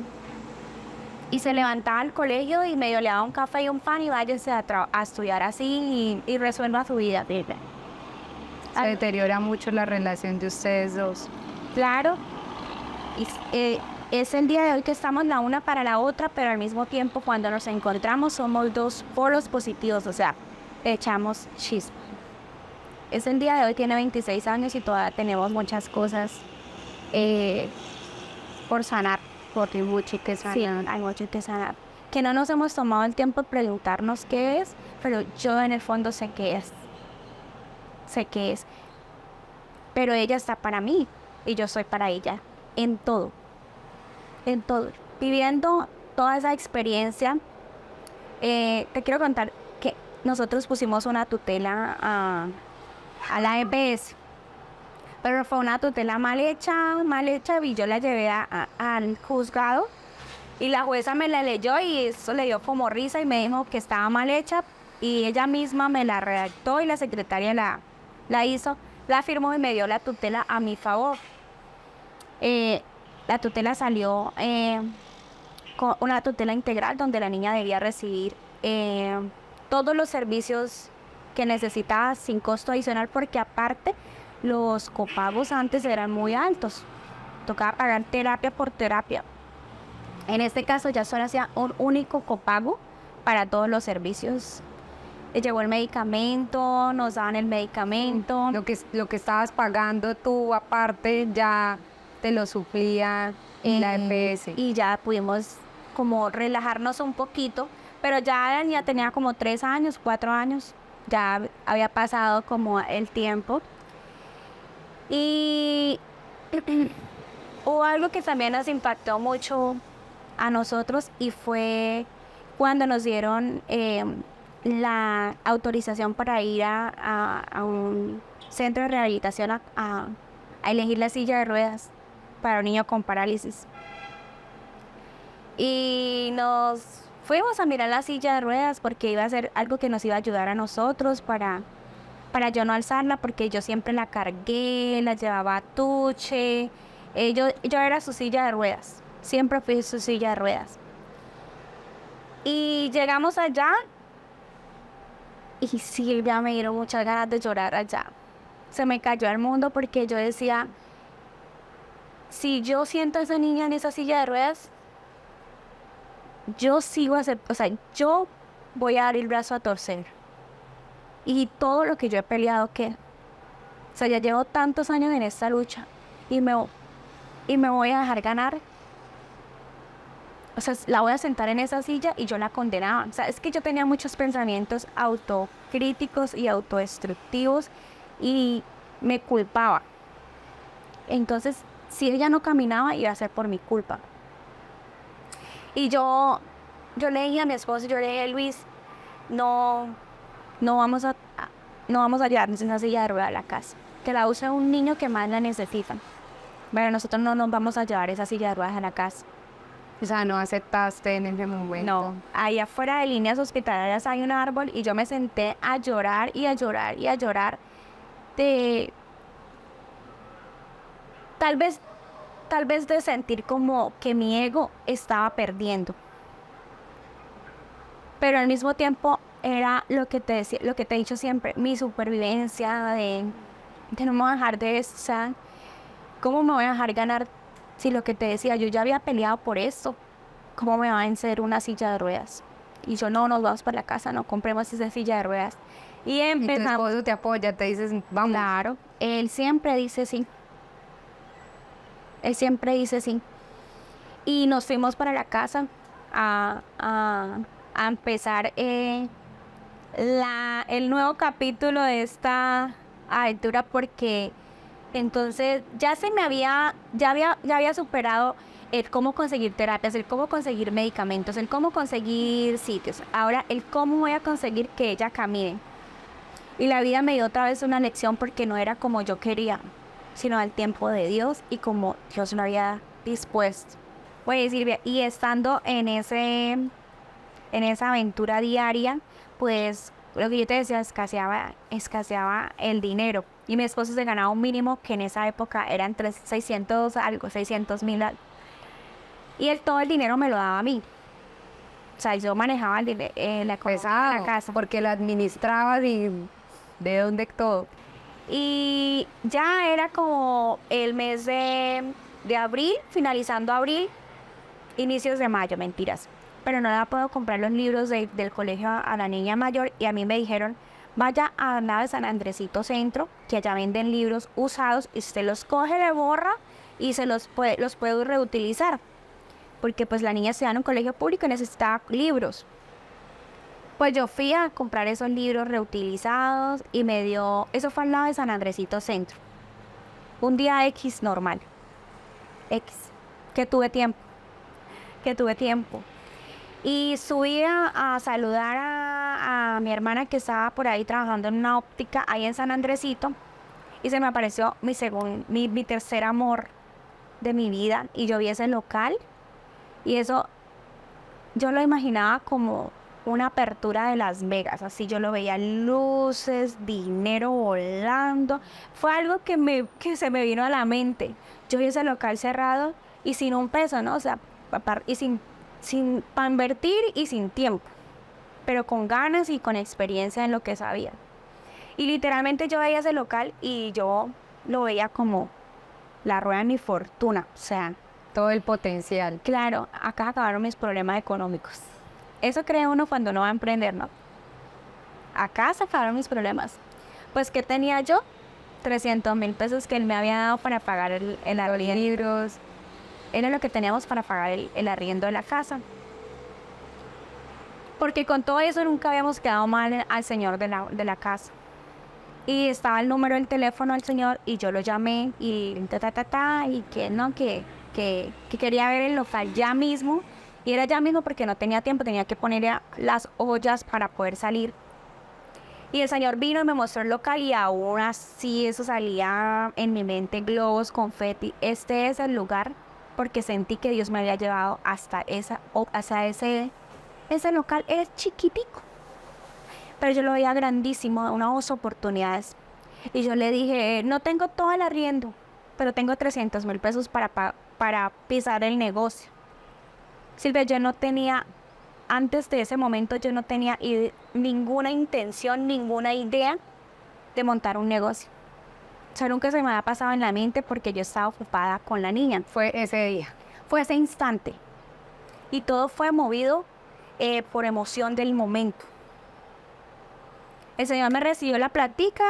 Y se levantaba al colegio y medio le daba un café y un pan y váyase a estudiar así y resuelva su vida. Se deteriora mucho la relación de ustedes dos. Claro, es el día de hoy que estamos la una para la otra, pero al mismo tiempo cuando nos encontramos somos dos polos positivos, o sea, echamos chispa. es el día de hoy, tiene 26 años y todavía tenemos muchas cosas por sanar. Porque hay mucho que sanar. Sí, hay mucho que sanar. Que no nos hemos tomado el tiempo de preguntarnos qué es, pero yo en el fondo sé qué es. Sé qué es. Pero ella está para mí y yo soy para ella. En todo. En todo. Viviendo toda esa experiencia, te quiero contar que nosotros pusimos una tutela a la EPS. Pero fue una tutela mal hecha, y yo la llevé al juzgado y la jueza me la leyó y eso le dio como risa y me dijo que estaba mal hecha y ella misma me la redactó y la secretaria la hizo, la firmó y me dio la tutela a mi favor. La tutela salió con una tutela integral donde la niña debía recibir todos los servicios que necesitaba sin costo adicional porque aparte los copagos antes eran muy altos. Tocaba pagar terapia por terapia. En este caso ya solo hacía un único copago para todos los servicios. Llegó el medicamento, nos daban el medicamento. Lo que estabas pagando tú aparte ya te lo suplía la EPS. Y ya pudimos como relajarnos un poquito. Pero ya tenía como 3 años, 4 años. Ya había pasado como el tiempo. Y hubo algo que también nos impactó mucho a nosotros y fue cuando nos dieron la autorización para ir a un centro de rehabilitación a elegir la silla de ruedas para un niño con parálisis. Y nos fuimos a mirar la silla de ruedas porque iba a ser algo que nos iba a ayudar a nosotros para yo no alzarla, porque yo siempre la cargué, la llevaba a tuche. Yo era su silla de ruedas, siempre fui su silla de ruedas. Y llegamos allá y Silvia me dieron muchas ganas de llorar allá. Se me cayó el mundo porque yo decía, si yo siento a esa niña en esa silla de ruedas, yo sigo yo voy a dar el brazo a torcer. Y todo lo que yo he peleado, ya llevo tantos años en esta lucha y me voy a dejar ganar. La voy a sentar en esa silla y yo la condenaba. Es que yo tenía muchos pensamientos autocríticos y autodestructivos y me culpaba. Entonces, si ella no caminaba, iba a ser por mi culpa. Y yo le dije a mi esposo, yo le dije, Luis, no vamos a llevarnos esa silla de ruedas a la casa. Que la use un niño que más la necesita. Pero nosotros no nos vamos a llevar esa silla de ruedas a la casa. O sea, no aceptaste en ese momento. No, ahí afuera de líneas hospitalarias hay un árbol y yo me senté a llorar y a llorar y a llorar de... Tal vez de sentir como que mi ego estaba perdiendo. Pero al mismo tiempo era lo que te decía, lo que te he dicho siempre, mi supervivencia de no me voy a dejar de eso, o sea, ¿cómo me voy a dejar ganar si lo que te decía, yo ya había peleado por esto? ¿Cómo me va a vencer una silla de ruedas? Y yo, no, nos vamos para la casa, no compremos esa silla de ruedas. Y Y tu empezamos. esposo te apoya, te dices, vamos. Claro, él siempre dice sí. Él siempre dice sí. Y nos fuimos para la casa a empezar el nuevo capítulo de esta aventura, porque entonces ya había superado el cómo conseguir terapias, el cómo conseguir medicamentos, el cómo conseguir sitios. Ahora el cómo voy a conseguir que ella camine. Y la vida me dio otra vez una lección porque no era como yo quería, sino al tiempo de Dios y como Dios lo había dispuesto. Pues Silvia, y estando en esa aventura diaria, pues lo que yo te decía, escaseaba el dinero. Y mi esposo se ganaba un mínimo que en esa época era entre 600,000 algo. Y todo el dinero me lo daba a mí. O sea, yo manejaba la economía de la Pesado, casa. porque lo administrabas y de dónde todo. Y ya era como el mes de abril, finalizando abril, inicios de mayo, mentiras. Pero no la puedo comprar los libros del colegio a la niña mayor y a mí me dijeron, vaya a la de San Andresito Centro, que allá venden libros usados y usted los coge, le borra y los puede reutilizar. Porque pues la niña estudiaba en un colegio público y necesitaba libros. Pues yo fui a comprar esos libros reutilizados y me dio, eso fue al lado de San Andresito Centro. Un día X normal. X. Que tuve tiempo. Y subí a saludar a mi hermana que estaba por ahí trabajando en una óptica ahí en San Andresito. Y se me apareció mi tercer amor de mi vida. Y yo vi ese local. Y eso yo lo imaginaba como una apertura de Las Vegas. Así yo lo veía, luces, dinero volando. Fue algo que se me vino a la mente. Yo vi ese local cerrado y sin un peso, ¿no? O sea, y sin para invertir y sin tiempo, pero con ganas y con experiencia en lo que sabía. Y literalmente yo veía ese local y yo lo veía como la rueda de mi fortuna. O sea, Todo el potencial. claro, acá acabaron mis problemas económicos. Eso cree uno cuando no va a emprender, ¿no? Acá se acabaron mis problemas. Pues, ¿qué tenía yo? 300,000 pesos que él me había dado para pagar el arriendo. Libros. Era lo que teníamos para pagar el arriendo de la casa. Porque con todo eso nunca habíamos quedado mal al señor de la casa. Y estaba el número del teléfono del señor y yo lo llamé y y que quería ver el local ya mismo. Y era ya mismo porque no tenía tiempo, tenía que poner las ollas para poder salir. Y el señor vino y me mostró el local y aún así eso salía en mi mente, globos, confeti. Este es el lugar porque sentí que Dios me había llevado hasta ese local. Era chiquitico, pero yo lo veía grandísimo, unas oportunidades. Y yo le dije, no tengo todo el arriendo, pero tengo 300,000 pesos para pisar el negocio. Silvia, yo no tenía, antes de ese momento yo no tenía ninguna intención, ninguna idea de montar un negocio. O sea, nunca se me había pasado en la mente porque yo estaba ocupada con la niña. Fue ese día. Fue ese instante. Y todo fue movido por emoción del momento. El señor me recibió la platica.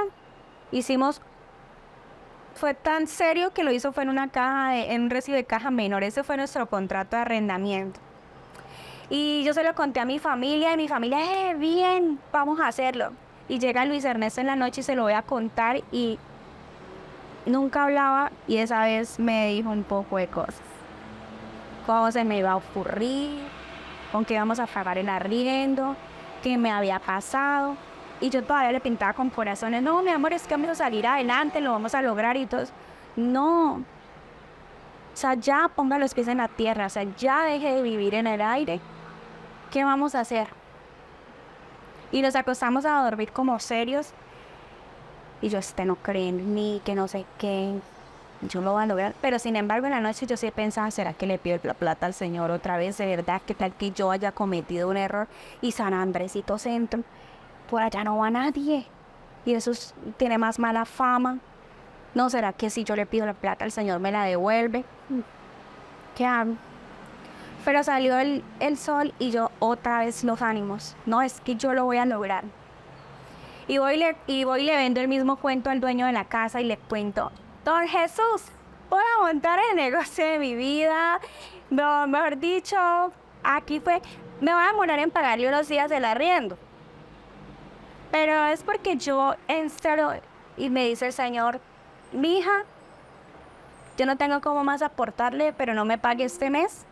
Fue tan serio que lo hizo fue en un recibo de caja menor. Ese fue nuestro contrato de arrendamiento. Y yo se lo conté a mi familia y mi familia, bien, vamos a hacerlo. Y llega Luis Ernesto en la noche y se lo voy a contar y nunca hablaba y esa vez me dijo un poco de cosas. Cómo se me iba a ocurrir, con qué íbamos a pagar el arriendo, qué me había pasado. Y yo todavía le pintaba con corazones, no, mi amor, es que vamos a salir adelante, lo vamos a lograr y todo. No. O sea, ya ponga los pies en la tierra, o sea, ya deje de vivir en el aire. ¿Qué vamos a hacer? Y nos acostamos a dormir como serios. Y yo, no cree en mí, que no sé qué, yo lo voy a lograr. Pero sin embargo, en la noche yo sí pensaba, ¿será que le pido la plata al Señor otra vez? ¿De verdad? ¿Qué tal que yo haya cometido un error? Y San Andresito Centro, por allá no va nadie. Y eso tiene más mala fama. ¿No será que si yo le pido la plata al Señor me la devuelve? ¿Qué hago? Pero salió el sol y yo otra vez los ánimos. No, es que yo lo voy a lograr. Y voy y le vendo el mismo cuento al dueño de la casa y le cuento, Don Jesús, voy a montar el negocio de mi vida. No, mejor dicho, me voy a demorar en pagarle unos días del arriendo. Pero es porque yo en serio, y me dice el Señor, mija, yo no tengo cómo más aportarle, pero no me pague este mes,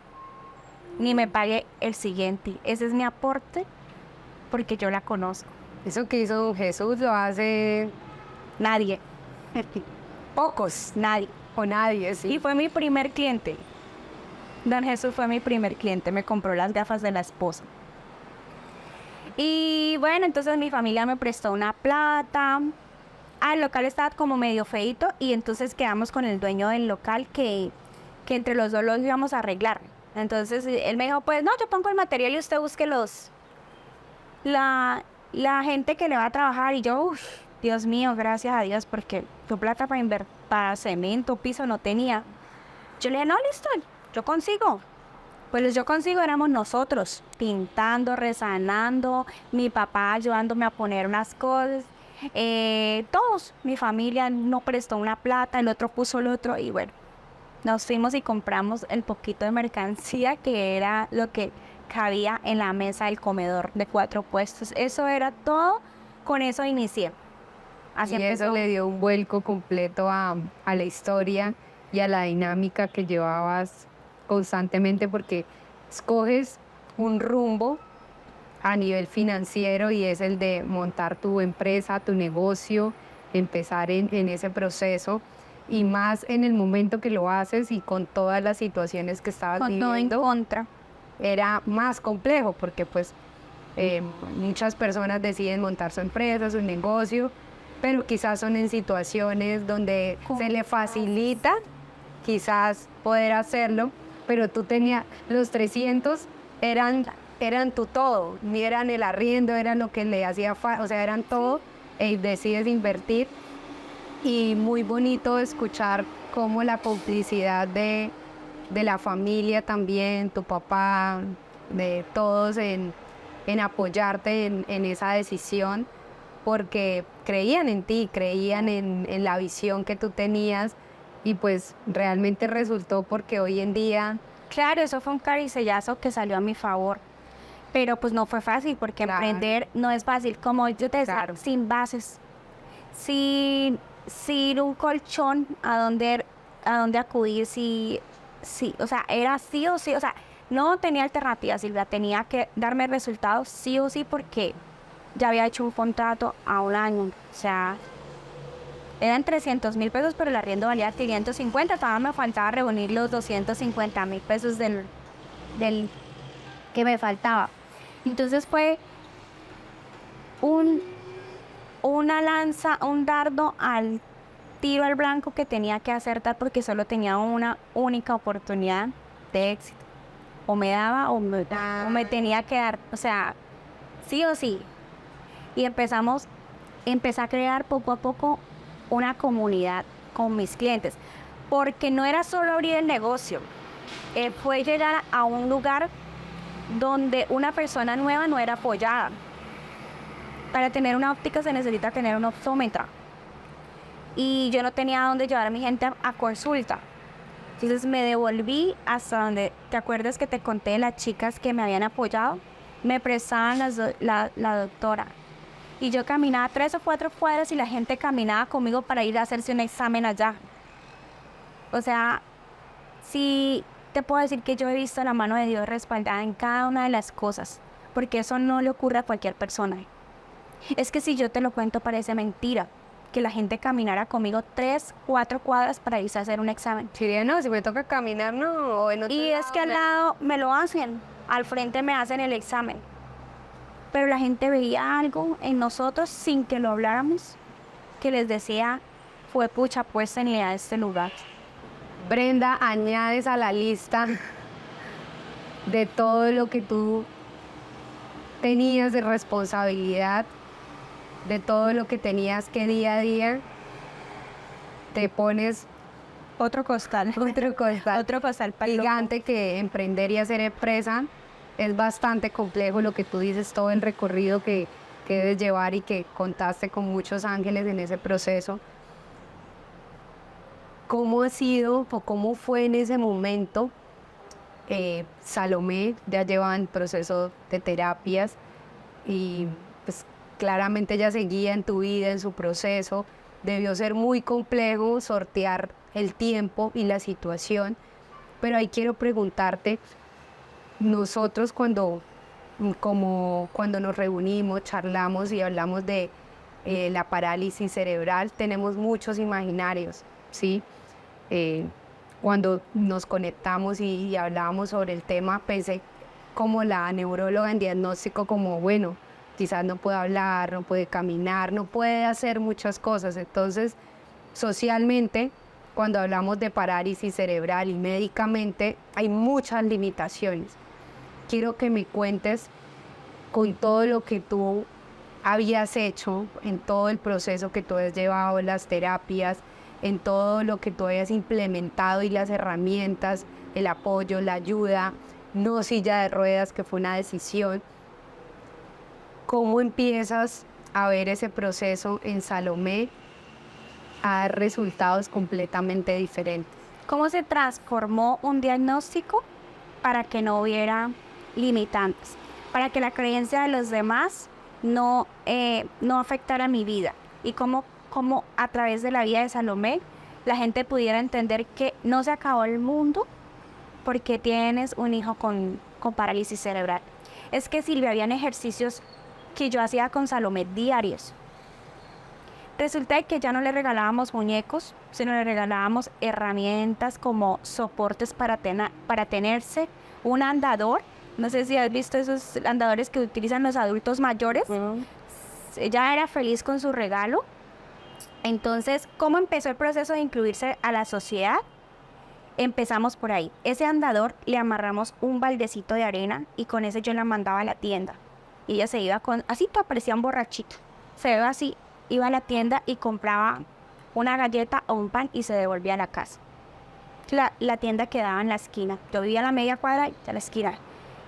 ni me pague el siguiente. Ese es mi aporte, porque yo la conozco. Eso que hizo don Jesús lo hace Nadie. pocos, Nadie. o nadie, sí. Y fue mi primer cliente. Don Jesús fue mi primer cliente. Me compró las gafas de la esposa. Y bueno, entonces mi familia me prestó una plata. El local estaba como medio feito y entonces quedamos con el dueño del local que entre los dos los íbamos a arreglar. Entonces él me dijo, pues no, yo pongo el material y usted busque la gente que le va a trabajar. Y yo, Dios mío, gracias a Dios, porque tu plata para cemento, piso no tenía. Yo le dije, no, listo, yo consigo. Pues los yo consigo éramos nosotros, pintando, resanando, mi papá ayudándome a poner unas cosas, todos, mi familia no prestó una plata, el otro puso el otro y bueno, nos fuimos y compramos el poquito de mercancía que era lo que cabía en la mesa del comedor de 4 puestos. Eso era todo, con eso inicié. Así Y eso empezó. le dio un vuelco completo a la historia y a la dinámica que llevabas constantemente, porque escoges un rumbo a nivel financiero y es el de montar tu empresa, tu negocio, empezar en ese proceso, y más en el momento que lo haces y con todas las situaciones que estabas Con todo en viviendo, contra. era más complejo porque pues muchas personas deciden montar su empresa, su negocio, pero quizás son en situaciones donde se le facilita quizás poder hacerlo, pero tú tenías los 300 eran tu todo, ni eran el arriendo, eran lo que le hacía falta, o sea, eran todo, y decides invertir. Y muy bonito escuchar cómo la complicidad de la familia también, tu papá, de todos en apoyarte en esa decisión, porque creían en ti, creían en la visión que tú tenías, y pues realmente resultó, porque hoy en día, Claro, eso fue un caricellazo que salió a mi favor. Pero pues no fue fácil porque Claro. emprender no es fácil. Como yo te decía, Claro. sin bases, sin un colchón a donde acudir, o sea, era sí o sí, o sea, no tenía alternativa, Silvia, tenía que darme resultados sí o sí porque ya había hecho un contrato a un año, o sea, eran 300.000 pesos, pero el arriendo valía 550, todavía me faltaba reunir los 250.000 pesos del que me faltaba. Entonces fue una lanza, un dardo al tiro al blanco que tenía que acertar porque solo tenía una única oportunidad de éxito. O me daba o me tenía que dar, o sea, sí o sí. Y empecé a crear poco a poco una comunidad con mis clientes, porque no era solo abrir el negocio, fue llegar a un lugar donde una persona nueva no era apoyada. Para tener una óptica se necesita tener un optómetra. Y yo no tenía dónde llevar a mi gente a consulta. Entonces me devolví hasta donde, ¿te acuerdas que te conté de las chicas que me habían apoyado? Me prestaban la doctora. Y yo caminaba 3 o 4 cuadras y la gente caminaba conmigo para ir a hacerse un examen allá. O sea, sí te puedo decir que yo he visto la mano de Dios respaldada en cada una de las cosas, porque eso no le ocurre a cualquier persona. Es que si yo te lo cuento parece mentira, que la gente caminara conmigo 3, 4 cuadras para irse a hacer un examen. diría, no, si me toca caminar, no, o en otro Y es que al lado me lo hacen, al frente me hacen el examen. Pero la gente veía algo en nosotros sin que lo habláramos, que les decía, fue pucha, pues tenía este lugar. Brenda, añades a la lista de todo lo que tú tenías de responsabilidad, de todo lo que tenías que día a día, te pones Otro costal. otro costal Otro costal para el loco. gigante, que emprender y hacer empresa es bastante complejo. Lo que tú dices, todo el recorrido que debes llevar y que contaste con muchos ángeles en ese proceso. ¿Cómo ha sido o cómo fue en ese momento? Salomé ya lleva en proceso de terapias y pues claramente ya seguía en tu vida, en su proceso. Debió ser muy complejo sortear el tiempo y la situación, pero ahí quiero preguntarte, nosotros cuando nos reunimos, charlamos y hablamos de la parálisis cerebral, tenemos muchos imaginarios, ¿sí? Cuando nos conectamos y hablábamos sobre el tema, pensé como la neuróloga en diagnóstico, como bueno, quizás no puede hablar, no puede caminar, no puede hacer muchas cosas. Entonces, socialmente, cuando hablamos de parálisis cerebral y médicamente, hay muchas limitaciones. Quiero que me cuentes, con todo lo que tú habías hecho, en todo el proceso que tú has llevado, las terapias, en todo lo que tú hayas implementado y las herramientas, el apoyo, la ayuda, no silla de ruedas, que fue una decisión. ¿Cómo empiezas a ver ese proceso en Salomé a dar resultados completamente diferentes? ¿Cómo se transformó un diagnóstico para que no hubiera limitantes? Para que la creencia de los demás no afectara mi vida. Y cómo a través de la vida de Salomé la gente pudiera entender que no se acabó el mundo porque tienes un hijo con parálisis cerebral. Es que, Silvia, habían ejercicios que yo hacía con Salomé diarios. Resulta que ya no le regalábamos muñecos, sino le regalábamos herramientas como soportes para tenerse, un andador. No sé si has visto esos andadores que utilizan los adultos mayores. Ella era feliz con su regalo. Entonces, ¿cómo empezó el proceso de incluirse a la sociedad? Empezamos por ahí. Ese andador le amarramos un baldecito de arena y con ese yo la mandaba a la tienda. Y ella se iba así parecía un borrachito. Se iba así, iba a la tienda y compraba una galleta o un pan y se devolvía a la casa. La tienda quedaba en la esquina. Yo vivía a la media cuadra y a la esquina.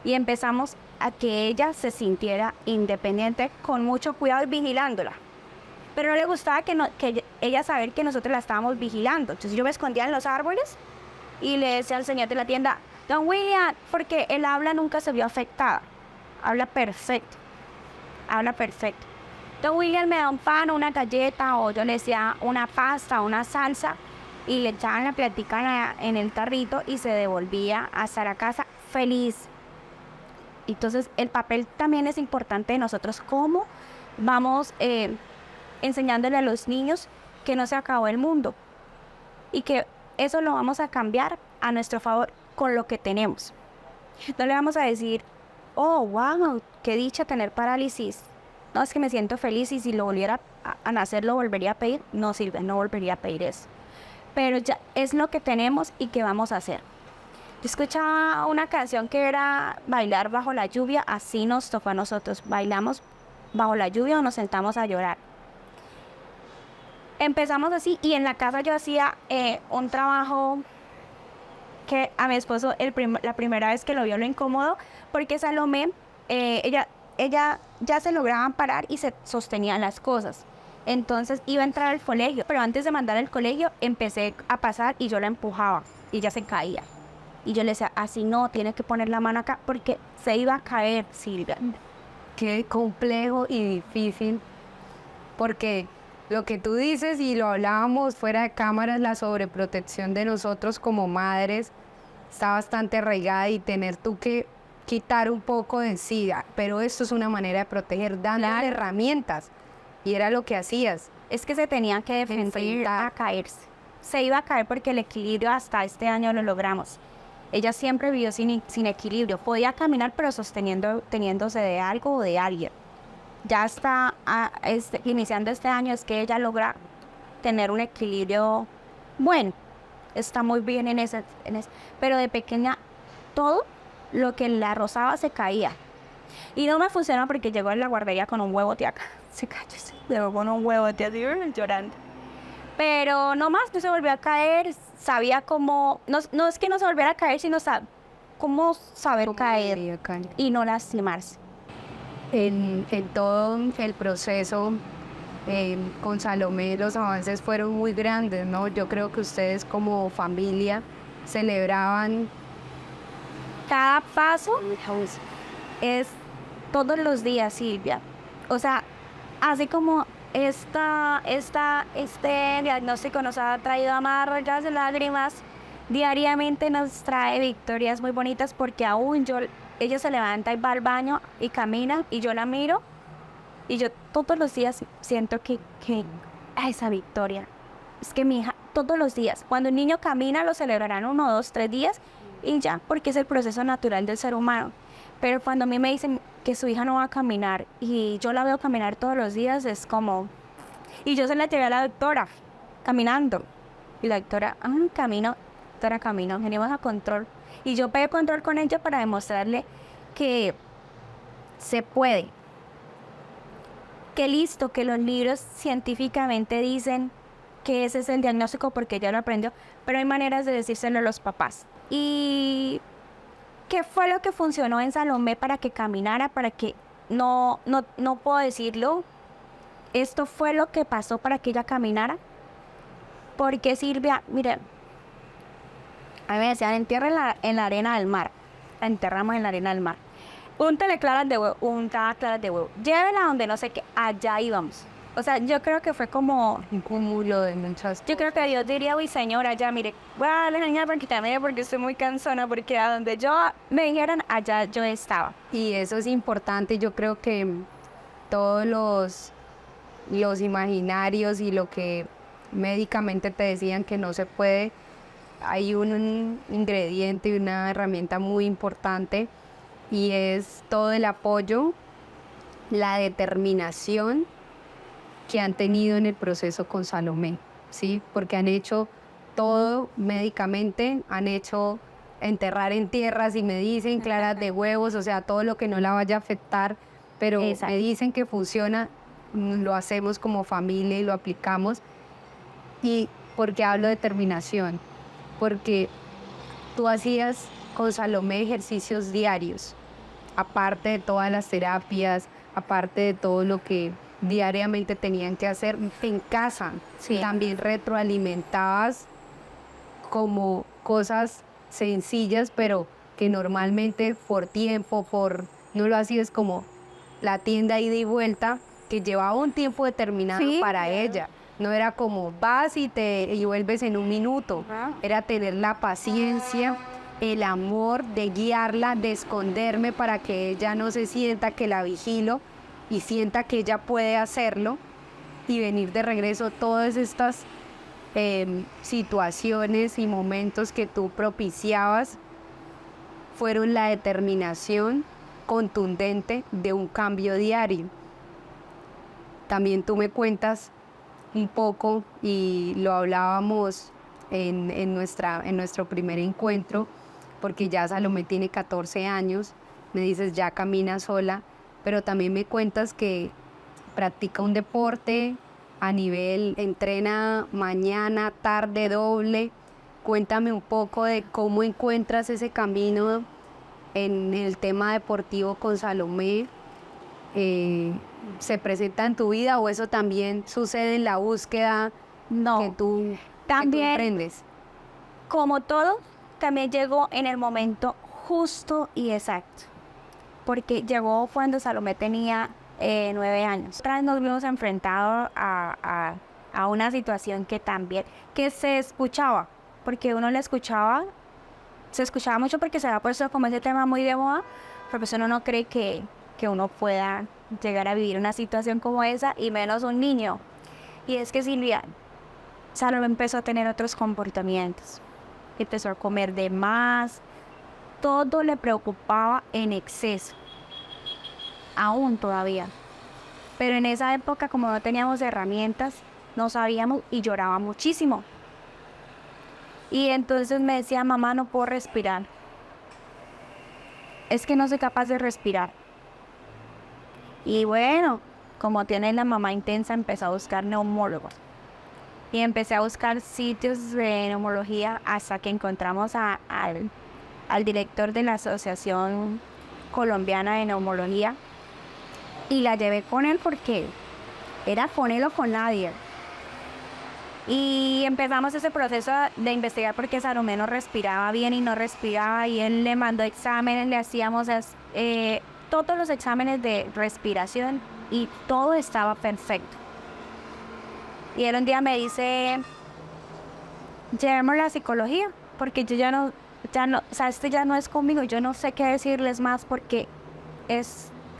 Y empezamos a que ella se sintiera independiente con mucho cuidado y vigilándola. Pero no le gustaba que ella saber que nosotros la estábamos vigilando. Entonces yo me escondía en los árboles y le decía al señor de la tienda, Don William, porque el habla nunca se vio afectada. Habla perfecto. Habla perfecto. Don William me da un pan o una galleta, o yo le decía una pasta o una salsa, y le echaban la plática en el tarrito y se devolvía hasta la casa feliz. Entonces el papel también es importante de nosotros, cómo vamos enseñándole a los niños que no se acabó el mundo y que eso lo vamos a cambiar a nuestro favor con lo que tenemos. No le vamos a decir, oh, wow, qué dicha tener parálisis. No, es que me siento feliz y si lo volviera a nacer lo volvería a pedir. No, Silvia, no volvería a pedir eso. Pero ya es lo que tenemos y que vamos a hacer. Yo escuchaba una canción que era bailar bajo la lluvia, así nos tocó a nosotros. Bailamos bajo la lluvia o nos sentamos a llorar. Empezamos así y en la casa yo hacía un trabajo que a mi esposo la primera vez que lo vio lo incómodo, porque Salomé, ella ya se lograban parar y se sostenían las cosas. Entonces iba a entrar al colegio, pero antes de mandar al colegio empecé a pasar y yo la empujaba y ella se caía. Y yo le decía, así no, tiene que poner la mano acá porque se iba a caer, Silvia. Qué complejo y difícil, porque lo que tú dices y lo hablábamos fuera de cámaras, la sobreprotección de nosotros como madres está bastante arraigada y tener tú que quitar un poco de sí, pero esto es una manera de proteger, dándole herramientas, y era lo que hacías. Es que se tenía que defender a caerse. Se iba a caer porque el equilibrio hasta este año lo logramos. Ella siempre vivió sin equilibrio. Podía caminar, pero teniéndose de algo o de alguien. Ya está iniciando este año, es que ella logra tener un equilibrio bueno. Está muy bien en ese. Pero de pequeña, todo lo que la rozaba se caía. Y no me funcionó porque llegó a la guardería con un huevo acá. Se cayó, llegó con un huevo así, llorando. Pero no más, no se volvió a caer, sabía cómo, no es que no se volviera a caer, sino cómo saber caer y no lastimarse. En todo el proceso con Salomé los avances fueron muy grandes, ¿no? Yo creo que ustedes como familia celebraban cada paso, es todos los días, Silvia. O sea, así como este diagnóstico nos ha traído amargas lágrimas, diariamente nos trae victorias muy bonitas porque aún ella se levanta y va al baño y camina y yo la miro y yo todos los días siento que esa victoria. Es que mi hija, todos los días, cuando un niño camina lo celebrarán 1, 2, 3 días y ya, porque es el proceso natural del ser humano. Pero cuando a mí me dicen que su hija no va a caminar y yo la veo caminar todos los días, es como... Y yo se la llevé a la doctora, caminando. Y la doctora, camino, venimos a control. Y yo pegué control con ella para demostrarle que se puede. Que listo, que los libros científicamente dicen que ese es el diagnóstico porque ella lo aprendió. Pero hay maneras de decírselo a los papás. Y... ¿qué fue lo que funcionó en Salomé para que caminara, para que no puedo decirlo? Esto fue lo que pasó para que ella caminara. Porque Silvia, mire, a mí me decían, entierra en la arena del mar. La enterramos en la arena del mar. Úntale claras de huevo, untaba claras de huevo. Llévela donde no sé qué, allá íbamos. O sea, yo creo que fue como Un cúmulo de muchas yo creo que Dios diría, uy, señora, ya, mire, voy a darle señal para quitarme porque estoy muy cansona, porque a donde yo me dijeran, allá yo estaba. Y eso es importante, yo creo que todos los imaginarios y lo que médicamente te decían que no se puede, hay un ingrediente y una herramienta muy importante y es todo el apoyo, la determinación que han tenido en el proceso con Salomé, ¿sí? Porque han hecho todo médicamente, han hecho enterrar en tierras y me dicen claras de huevos, o sea, todo lo que no la vaya a afectar, pero Exacto. me dicen que funciona, lo hacemos como familia y lo aplicamos. ¿Y por qué hablo de determinación? Porque tú hacías con Salomé ejercicios diarios, aparte de todas las terapias, aparte de todo lo que diariamente tenían que hacer en casa. Sí. También retroalimentabas como cosas sencillas, pero que normalmente por tiempo, no lo hacías como la tienda ida y vuelta, que llevaba un tiempo determinado Sí, para claro. ella. No era como vas y vuelves en un minuto. Ajá. Era tener la paciencia, el amor de guiarla, de esconderme para que ella no se sienta que la vigilo y sienta que ella puede hacerlo y venir de regreso. Todas estas situaciones y momentos que tú propiciabas fueron la determinación contundente de un cambio diario. También tú me cuentas un poco y lo hablábamos en nuestro primer encuentro, porque ya Salomé tiene 14 años, me dices ya camina sola, pero también me cuentas que practica un deporte a nivel, entrena mañana, tarde, doble. Cuéntame un poco de cómo encuentras ese camino en el tema deportivo con Salomé. ¿Se presenta en tu vida o eso también sucede en la búsqueda que No, tú también, emprendes? como todo, también llegó en el momento justo y exacto. Porque llegó cuando Salomé tenía 9 años. Otra vez nos vimos enfrentados a una situación que también, que se escuchaba, porque uno le escuchaba, se escuchaba mucho porque se había puesto como ese tema muy de moda, pero pues uno no cree que uno pueda llegar a vivir una situación como esa, y menos un niño. Y es que Silvia, Salomé empezó a tener otros comportamientos, empezó a comer de más, todo le preocupaba en exceso, aún todavía. Pero en esa época, como no teníamos herramientas, no sabíamos y lloraba muchísimo. Y entonces me decía, mamá, no puedo respirar. Es que no soy capaz de respirar. Y bueno, como tiene la mamá intensa, empecé a buscar neumólogos. Y empecé a buscar sitios de neumología hasta que encontramos al director de la Asociación Colombiana de Neumología. Y la llevé con él porque era con él o con nadie. Y empezamos ese proceso de investigar porque Salomé no respiraba bien y no respiraba. Y él le mandó exámenes, le hacíamos todos los exámenes de respiración y todo estaba perfecto. Y él un día me dice, llevemos la psicología, porque yo ya no, o sea, este ya no es conmigo, yo no sé qué decirles más porque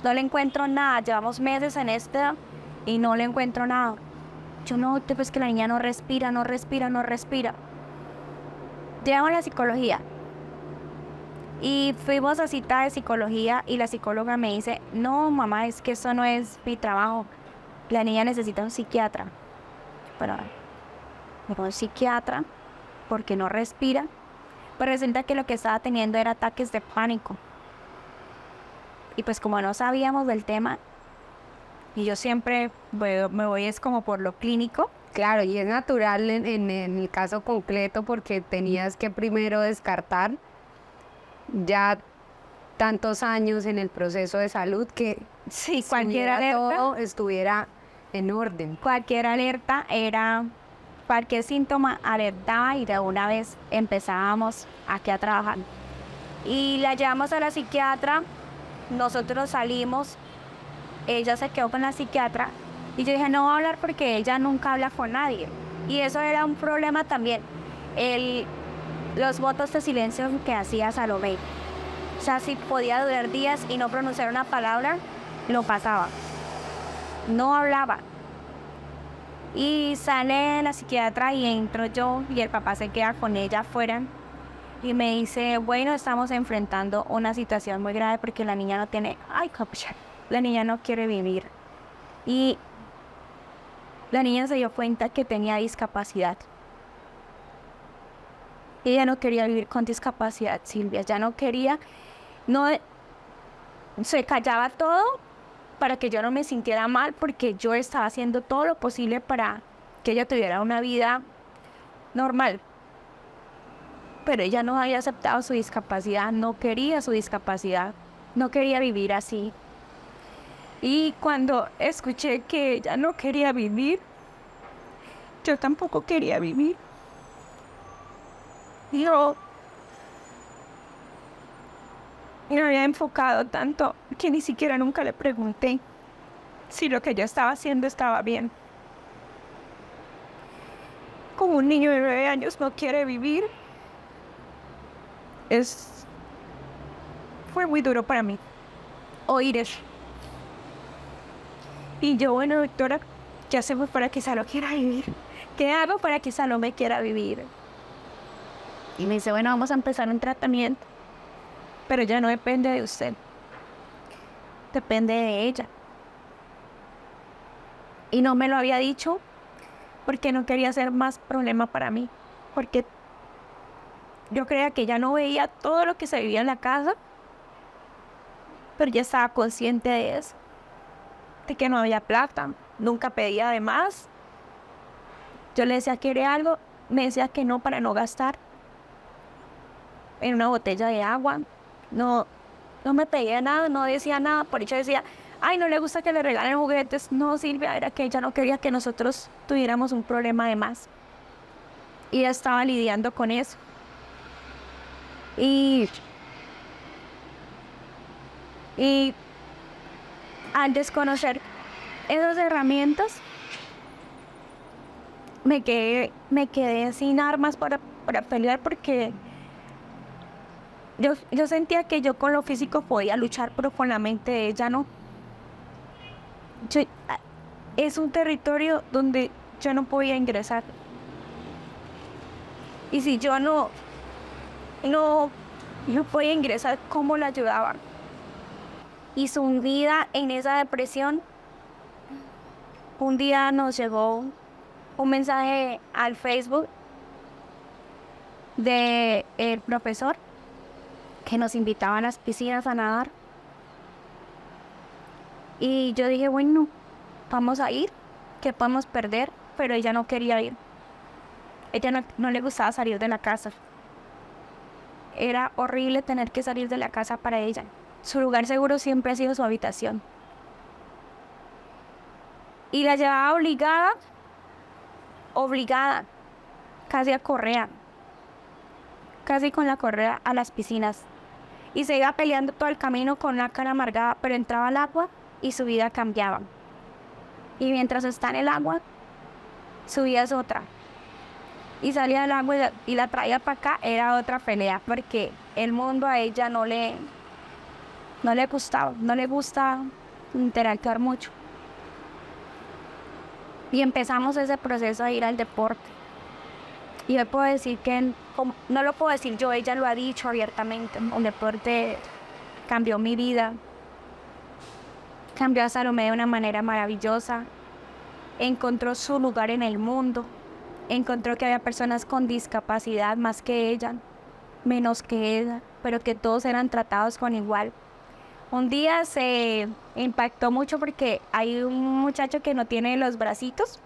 no le encuentro nada, llevamos meses en y no le encuentro nada. Yo no, pues que la niña no respira. Llevamos la psicología. Y fuimos a cita de psicología y la psicóloga me dice, no, mamá, es que eso no es mi trabajo. La niña necesita un psiquiatra. Pero un psiquiatra porque no respira. Pero resulta que lo que estaba teniendo era ataques de pánico. Y pues como no sabíamos del tema, y yo siempre me voy es como por lo clínico. Claro, y es natural en el caso concreto porque tenías que primero descartar. Ya tantos años en el proceso de salud que Sí, si cualquier hubiera alerta. todo estuviera en orden. Cualquier alerta era, cualquier síntoma alertaba y de una vez empezábamos aquí a trabajar. Y la llevamos a la psiquiatra, nosotros salimos, ella se quedó con la psiquiatra y yo dije no voy a hablar porque ella nunca habla con nadie. Y eso era un problema también, los votos de silencio que hacía Salomé. O sea, si podía durar días y no pronunciar una palabra, lo pasaba. No hablaba. Y sale la psiquiatra y entro yo y el papá se queda con ella afuera y me dice, bueno, estamos enfrentando una situación muy grave porque la niña no tiene, la niña no quiere vivir. Y la niña se dio cuenta que tenía discapacidad. Ella no quería vivir con discapacidad, Silvia, ya no quería, no, se callaba todo para que yo no me sintiera mal porque yo estaba haciendo todo lo posible para que ella tuviera una vida normal. Pero ella no había aceptado su discapacidad, no quería su discapacidad, no quería vivir así. Y cuando escuché que ella no quería vivir, yo tampoco quería vivir. Yo me había enfocado tanto que ni siquiera nunca le pregunté si lo que yo estaba haciendo estaba bien. Como un niño de 9 años no quiere vivir, fue muy duro para mí oír eso. Y yo, bueno, doctora, ¿qué hacemos para que Salomé quiera vivir? ¿Qué hago para que Salomé quiera vivir? Y me dice, bueno, vamos a empezar un tratamiento, pero ya no depende de usted, depende de ella. Y no me lo había dicho porque no quería hacer más problema para mí, porque yo creía que ella no veía todo lo que se vivía en la casa, pero ya estaba consciente de eso, de que no había plata, nunca pedía de más. Yo le decía, ¿quiere algo? Me decía que no para no gastar en una botella de agua. No me pedía nada, no decía nada. Por eso decía, ay, no le gusta que le regalen juguetes. No, Silvia, era que ella no quería que nosotros tuviéramos un problema de más. Y ella estaba lidiando con eso. Y al desconocer esas herramientas, me quedé sin armas para pelear porque yo sentía que yo con lo físico podía luchar, pero con la mente ella no. Es un territorio donde yo no podía ingresar. Y si yo no podía ingresar, ¿cómo la ayudaba? Y sumida en esa depresión, un día nos llegó un mensaje al Facebook del profesor que nos invitaba a las piscinas a nadar. Y yo dije, bueno, vamos a ir, ¿qué podemos perder? Pero ella no quería ir. Ella no le gustaba salir de la casa. Era horrible tener que salir de la casa para ella. Su lugar seguro siempre ha sido su habitación. Y la llevaba obligada, casi a correa, casi con la correa a las piscinas. Y se iba peleando todo el camino con la cara amargada, pero entraba al agua y su vida cambiaba. Y mientras está en el agua, su vida es otra. Y salía del agua y la traía para acá, era otra pelea, porque el mundo a ella no le gustaba, no le gusta interactuar mucho. Y empezamos ese proceso a ir al deporte. Y yo puedo decir que, no lo puedo decir yo, ella lo ha dicho abiertamente, el deporte cambió mi vida, cambió a Salomé de una manera maravillosa, encontró su lugar en el mundo, encontró que había personas con discapacidad más que ella, menos que ella, pero que todos eran tratados con igual. Un día se impactó mucho porque hay un muchacho que no tiene los bracitos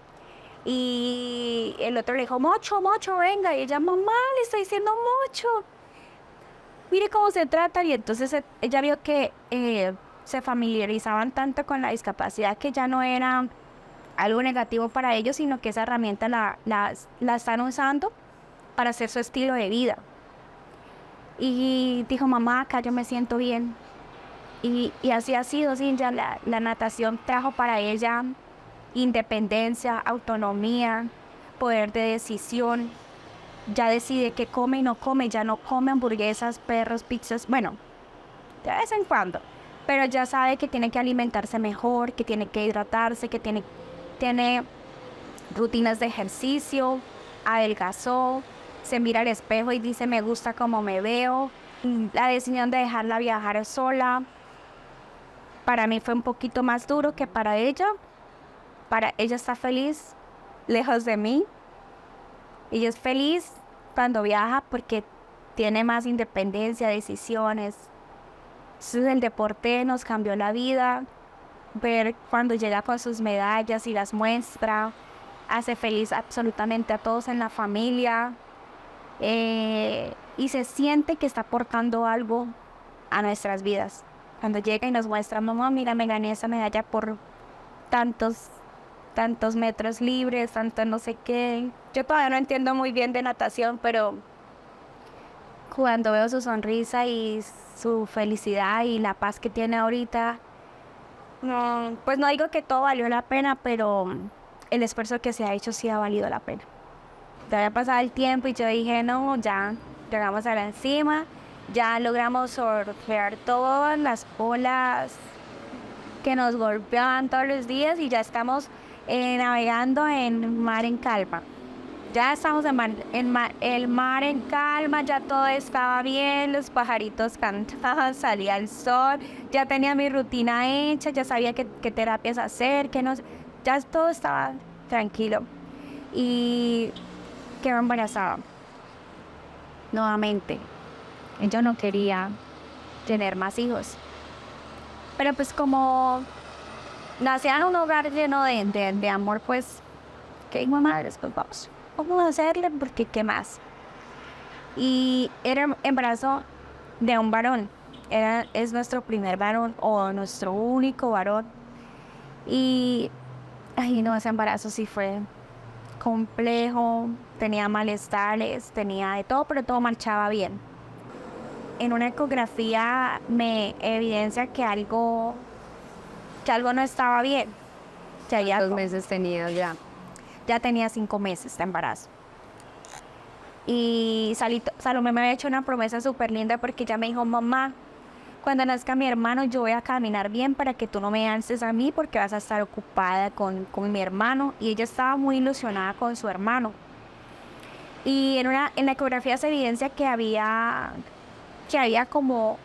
y el otro le dijo, Mocho, venga, y ella, mamá, le está diciendo Mocho. mire cómo se trata. Y entonces ella vio que se familiarizaban tanto con la discapacidad que ya no era algo negativo para ellos, sino que esa herramienta la están usando para hacer su estilo de vida. Y dijo, mamá, acá yo me siento bien. Y así ha sido, sí, ya la natación trajo para ella independencia, autonomía, poder de decisión. Ya decide qué come y no come, ya no come hamburguesas, perros, pizzas, bueno, de vez en cuando. Pero ya sabe que tiene que alimentarse mejor, que tiene que hidratarse, que tiene rutinas de ejercicio, adelgazó, se mira al espejo y dice me gusta cómo me veo. La decisión de dejarla viajar sola, para mí fue un poquito más duro que para ella. Para ella está feliz lejos de mí. Ella es feliz cuando viaja porque tiene más independencia, decisiones. Entonces el deporte nos cambió la vida. Ver cuando llega con sus medallas y las muestra, hace feliz absolutamente a todos en la familia. Y se siente que está aportando algo a nuestras vidas. Cuando llega y nos muestra, mamá, mira, me gané esa medalla por tantos metros libres, tanto no sé qué. Yo todavía no entiendo muy bien de natación, pero cuando veo su sonrisa y su felicidad y la paz que tiene ahorita, no, pues no digo que todo valió la pena, pero el esfuerzo que se ha hecho sí ha valido la pena. Ya había pasado el tiempo y yo dije, no, ya llegamos a la encima, ya logramos surfear todas las olas que nos golpeaban todos los días y ya estamos navegando en mar en calma. Ya estamos el mar en calma, ya todo estaba bien, los pajaritos cantaban, salía el sol, ya tenía mi rutina hecha, ya sabía qué terapias hacer, ya todo estaba tranquilo. Y quedé embarazada nuevamente. Yo no quería tener más hijos. Pero pues como nací en un hogar lleno de amor, pues, ¿qué hijo de madres? Pues vamos a hacerle porque ¿qué más? Y era embarazo de un varón. Es nuestro primer varón o nuestro único varón. Y, ay no, ese embarazo sí fue complejo, tenía malestares, tenía de todo, pero todo marchaba bien. En una ecografía me evidencia que algo no estaba bien. Ya ¿Cuántos meses tenías ya? Ya tenía 5 meses de embarazo. Y Salomé me había hecho una promesa súper linda porque ella me dijo, mamá, cuando nazca mi hermano yo voy a caminar bien para que tú no me alces a mí porque vas a estar ocupada con mi hermano. Y ella estaba muy ilusionada con su hermano. Y en la ecografía se evidencia que había como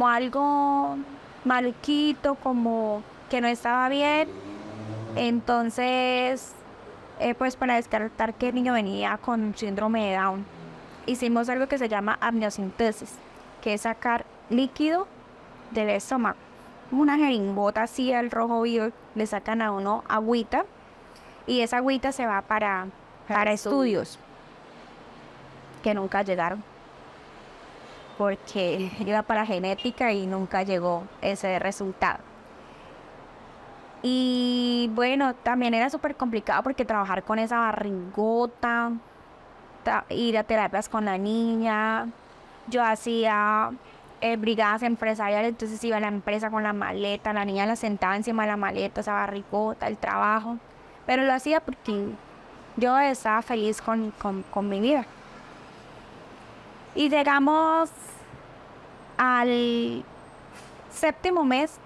algo maluquito, como que no estaba bien. Entonces, pues para descartar que el niño venía con síndrome de Down, hicimos algo que se llama amniocentesis, que es sacar líquido del estómago. Una jeringota así al rojo vivo, le sacan a uno agüita y esa agüita se va para estudios que nunca llegaron. Porque iba para genética y nunca llegó ese resultado. Y bueno, también era súper complicado porque trabajar con esa barrigota, ir a terapias con la niña. Yo hacía brigadas empresariales, entonces iba a la empresa con la maleta, la niña la sentaba encima de la maleta, esa barrigota, el trabajo. Pero lo hacía porque yo estaba feliz con mi vida. Y llegamos al 7º mes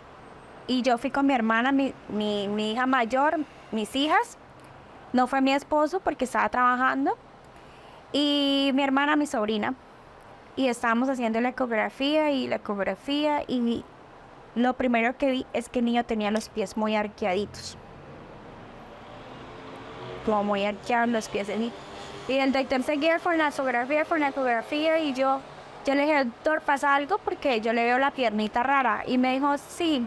y yo fui con mi hermana, mi hija mayor, mis hijas. No fue mi esposo porque estaba trabajando. Y mi hermana, mi sobrina. Y estábamos haciendo la ecografía y lo primero que vi es que el niño tenía los pies muy arqueaditos. Como muy arqueados los pies del niño. Y el doctor seguía con la ecografía y yo le dije, doctor, ¿pasa algo? Porque yo le veo la piernita rara. Y me dijo, sí,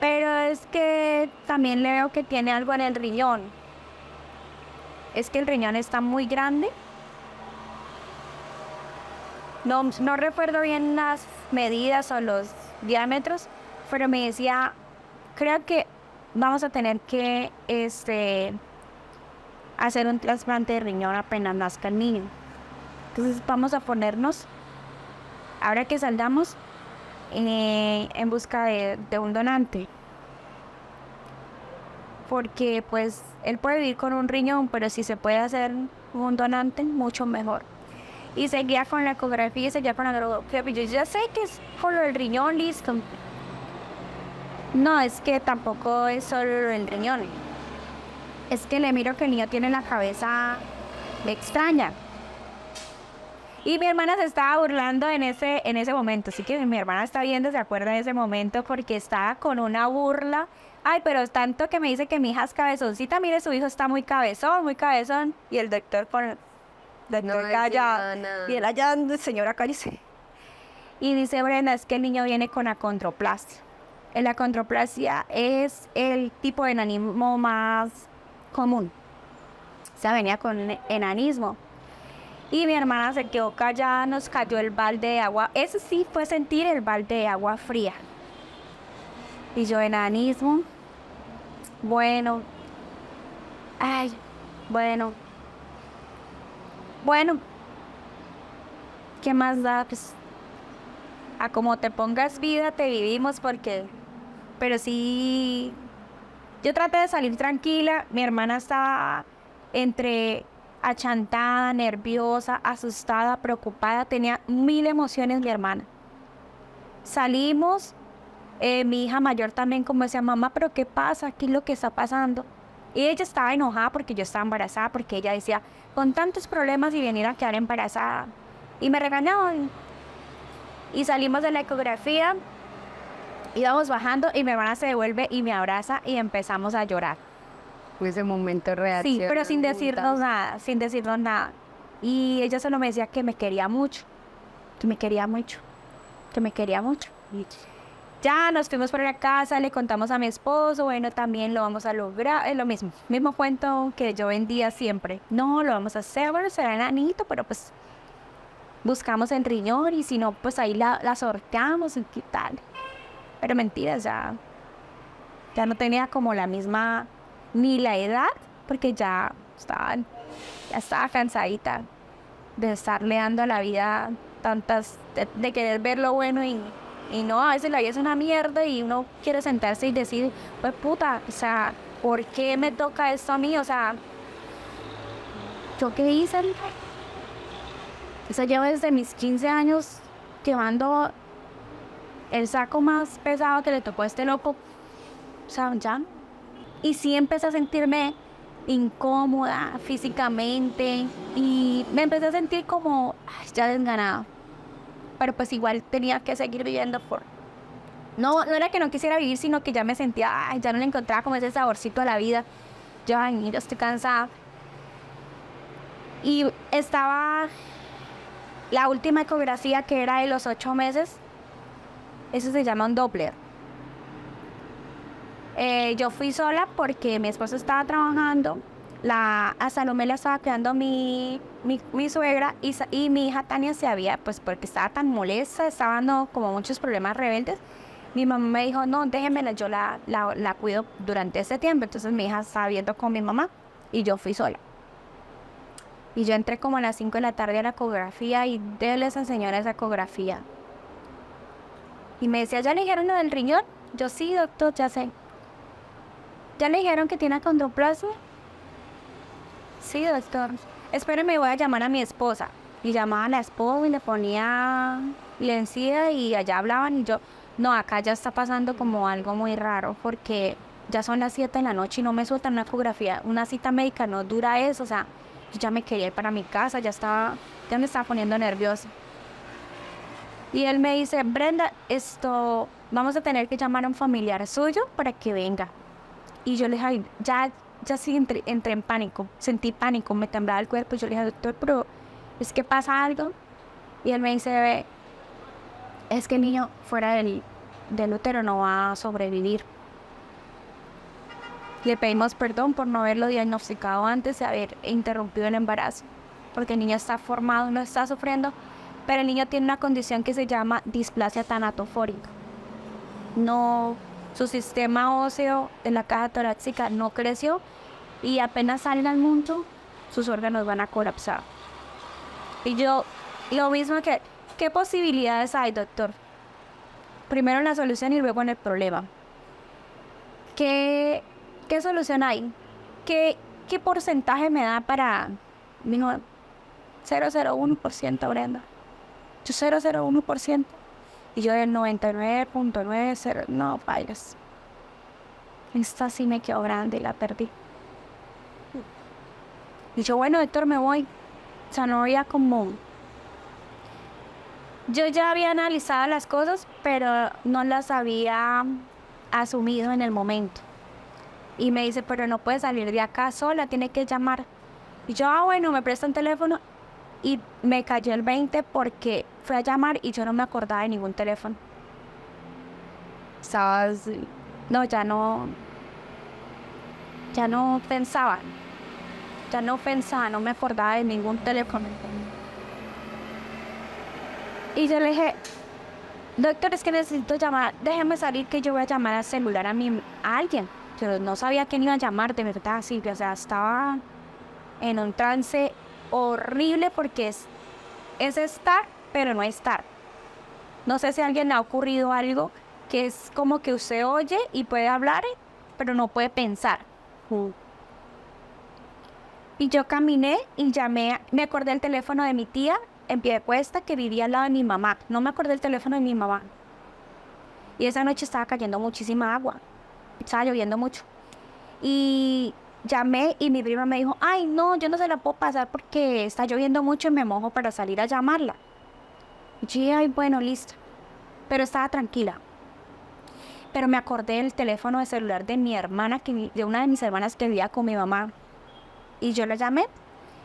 pero es que también le veo que tiene algo en el riñón. Es que el riñón está muy grande no recuerdo bien las medidas o los diámetros, pero me decía, creo que vamos a tener que hacer un trasplante de riñón apenas nazca el niño. Entonces vamos a ponernos, ahora que salgamos, en busca de un donante. Porque pues él puede vivir con un riñón, pero si se puede hacer un donante, mucho mejor. Y seguía con la ecografía y seguía con la radiografía. Yo ya sé que es con el riñón, listo. No, es que tampoco es solo el riñón. Es que le miro que el niño tiene la cabeza extraña. Y mi hermana se estaba burlando en ese momento. Así que mi hermana está viendo, se acuerda de ese momento porque estaba con una burla. Ay, pero tanto que me dice que mi hija es cabezoncita. Mire, su hijo está muy cabezón, muy cabezón. Y el doctor No calla. decía nada. Y él allá, señora, cállese. Y dice Brenda, es que el niño viene con acondroplasia. La acondroplasia es el tipo de enanismo más común. O sea, venía con enanismo. Y mi hermana se quedó callada, nos cayó el balde de agua. Eso sí fue sentir el balde de agua fría. Y yo, enanismo. Bueno. Ay, bueno. Bueno. ¿Qué más da? Pues, a como te pongas vida, te vivimos porque... Pero sí... Yo traté de salir tranquila. Mi hermana estaba entre achantada, nerviosa, asustada, preocupada. Tenía 1000 emociones mi hermana. Salimos. Mi hija mayor también como decía, mamá, ¿pero qué pasa? ¿Qué es lo que está pasando? Y ella estaba enojada porque yo estaba embarazada, porque ella decía, con tantos problemas y venir a quedar embarazada. Y me regañaban. Y salimos de la ecografía, íbamos bajando y mi hermana se devuelve y me abraza y empezamos a llorar. Ese momento de reacción. Sí, pero sin juntas. decirnos nada, sin decirnos nada. Y ella solo me decía que me quería mucho, que me quería mucho, que me quería mucho. Y ya nos fuimos por la casa, le contamos a mi esposo, bueno, también lo vamos a lograr, es lo mismo cuento que yo vendía siempre. No, lo vamos a hacer, bueno, será enanito, pero pues buscamos el riñón y si no, pues ahí la sorteamos y qué tal. Pero mentiras, ya no tenía como la misma, ni la edad, porque ya estaba cansadita de estarle dando a la vida tantas, de querer ver lo bueno y no, a veces la vida es una mierda y uno quiere sentarse y decir, pues puta, o sea, ¿por qué me toca esto a mí? O sea, ¿yo qué hice? O sea, llevo desde mis 15 años llevando el saco más pesado que le tocó a este loco. O sea, ya. Y sí empecé a sentirme incómoda físicamente y me empecé a sentir como ya desganada. Pero pues igual tenía que seguir viviendo no era que no quisiera vivir, sino que ya me sentía, ya no le encontraba como ese saborcito a la vida. Yo estoy cansada. Y estaba la última ecografía que era de los 8 meses. Eso se llama un Doppler. Yo fui sola porque mi esposo estaba trabajando. A Salomé la estaba cuidando mi suegra y mi hija Tania se había, pues porque estaba tan molesta, estaba dando como muchos problemas rebeldes. Mi mamá me dijo, no, déjenmela, yo la cuido durante ese tiempo. Entonces mi hija estaba viendo con mi mamá y yo fui sola. Y yo entré como a las 5 de la tarde a la ecografía y déle a esa señora esa ecografía. Y me decía, ¿ya le dijeron lo del riñón? Yo, sí, doctor, ya sé. ¿Ya le dijeron que tiene acondroplasia? Sí, doctor. Espéreme, voy a llamar a mi esposa. Y llamaba a la esposa y le ponía, le encía y allá hablaban y yo, no, acá ya está pasando como algo muy raro porque ya son las 7 de la noche y no me sueltan una ecografía. Una cita médica no dura eso, o sea, yo ya me quería ir para mi casa, ya me estaba poniendo nerviosa. Y él me dice, Brenda, vamos a tener que llamar a un familiar suyo para que venga. Y yo le dije, ay, ya sí entré en pánico, sentí pánico, me temblaba el cuerpo. Y yo le dije, doctor, pero ¿es que pasa algo? Y él me dice, es que el niño fuera del útero no va a sobrevivir. Le pedimos perdón por no haberlo diagnosticado antes de haber interrumpido el embarazo, porque el niño está formado, no está sufriendo, pero el niño tiene una condición que se llama displasia tanatofórica. No, su sistema óseo de la caja torácica no creció y apenas salga al mundo, sus órganos van a colapsar. Y yo, lo mismo que, ¿qué posibilidades hay, doctor? Primero en la solución y luego en el problema. ¿Qué solución hay? ¿Qué porcentaje me da para...? Dijo, 0,01%, Brenda. Yo 0,01%. Y yo del 99,90, no, payas. Esta sí me quedó grande y la perdí. Y yo, bueno, doctor, me voy. O sea, no había como... Yo ya había analizado las cosas, pero no las había asumido en el momento. Y me dice, pero no puede salir de acá sola, tiene que llamar. Y yo, bueno, me presta un teléfono. Y me cayó el 20 porque fui a llamar y yo no me acordaba de ningún teléfono. ¿Sabes? No, ya no pensaba. Ya no pensaba, no me acordaba de ningún teléfono. Y yo le dije, doctor, es que necesito llamar, déjeme salir que yo voy a llamar al celular a alguien. Yo no sabía quién iba a llamar, de verdad, sí, o sea, estaba en un trance horrible porque es estar, pero no estar. No sé si a alguien le ha ocurrido algo que es como que usted oye y puede hablar, pero no puede pensar. Y yo caminé y llamé, me acordé del teléfono de mi tía en Piedecuesta que vivía al lado de mi mamá. No me acordé del teléfono de mi mamá. Y esa noche estaba cayendo muchísima agua. Estaba lloviendo mucho. Y llamé y mi prima me dijo, ay, no, yo no se la puedo pasar porque está lloviendo mucho y me mojo para salir a llamarla. Y yo dije, ay, bueno, listo. Pero estaba tranquila. Pero me acordé del teléfono de celular de mi hermana, de una de mis hermanas que vivía con mi mamá. Y yo la llamé